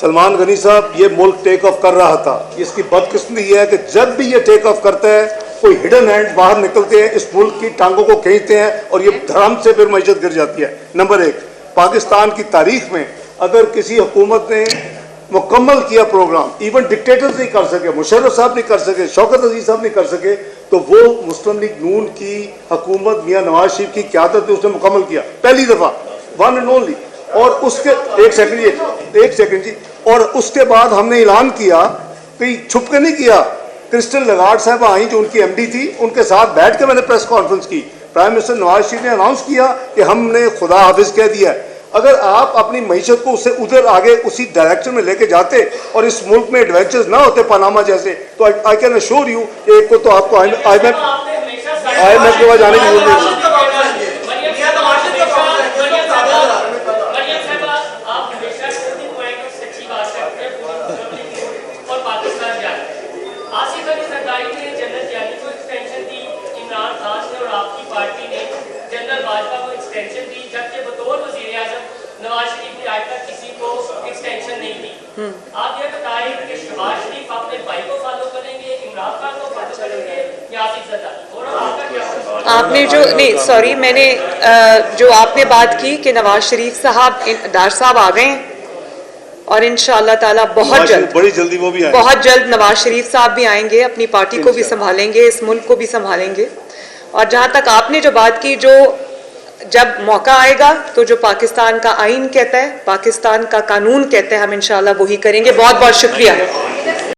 सलमान गनी साहब ये मुल्क टेक ऑफ कर रहा था। इसकी बदकिस्मती है कि जब भी ये टेक ऑफ करता है कोई हिडन हैंड बाहर निकलते हैं, इस मुल्क की टांगों को खींचते हैं और ये धर्म से फिर मईशत गिर जाती है। नंबर 1, पाकिस्तान की तारीख में अगर किसी हुकूमत ने मुकम्मल किया प्रोग्राम, इवन डिक्टेटर्स नहीं कर सके, मुशर्रफ साहब नहीं कर सके, शौकत अजीज साहब नहीं कर सके, तो वो मुस्लिम लीग नून की हुकूमत मियाँ नवाज शरीफ की क़यादत में उसने मुकम्मल किया, पहली दफ़ा, वन एंड ओनली। और उसके एक सेकंड जी, और उसके बाद हमने ऐलान किया, कहीं छुप के नहीं किया। क्रिस्टल लगार्ड साहब आई जो उनकी MD थी, उनके साथ बैठ के मैंने प्रेस कॉन्फ्रेंस की। प्राइम मिनिस्टर नवाज शरीफ ने अनाउंस किया कि हमने खुदा हाफिज कह दिया है। अगर आप अपनी मईशत को उससे उधर आगे उसी डायरेक्शन में लेके जाते और इस मुल्क में एडवेंचर्स ना होते पनामा जैसे, तो आई कैन अश्योर यू एक को तो आपको IMF के बाद जाने की जरूरत नहीं। एक्सटेंशन दी, जबकि बतौर वज़ीर आज़म नवाज शरीफ ने आज तक किसी को एक्सटेंशन नहीं दी। आप ये बताएं कि नवाज शरीफ अपने भाई को फॉलो करेंगे, इमरान खान को फॉलो करेंगे या आसिफ ज़रदारी, और आपका क्या? आपने जो नहीं सॉरी मैंने जो आपने बात की कि नवाज शरीफ साहब डार साहब आ गए हैं और इंशाअल्लाह ताला बहुत जल्द, बड़ी जल्दी वो भी आएंगे। बहुत जल्द नवाज शरीफ साहब भी आएंगे, अपनी पार्टी को भी संभालेंगे, इस मुल्क को भी संभालेंगे। और जहाँ तक आपने जो बात की, जो जब मौका आएगा तो जो पाकिस्तान का आइन कहता है, पाकिस्तान का कानून कहता है, हम इंशाअल्लाह वही करेंगे। बहुत बहुत शुक्रिया।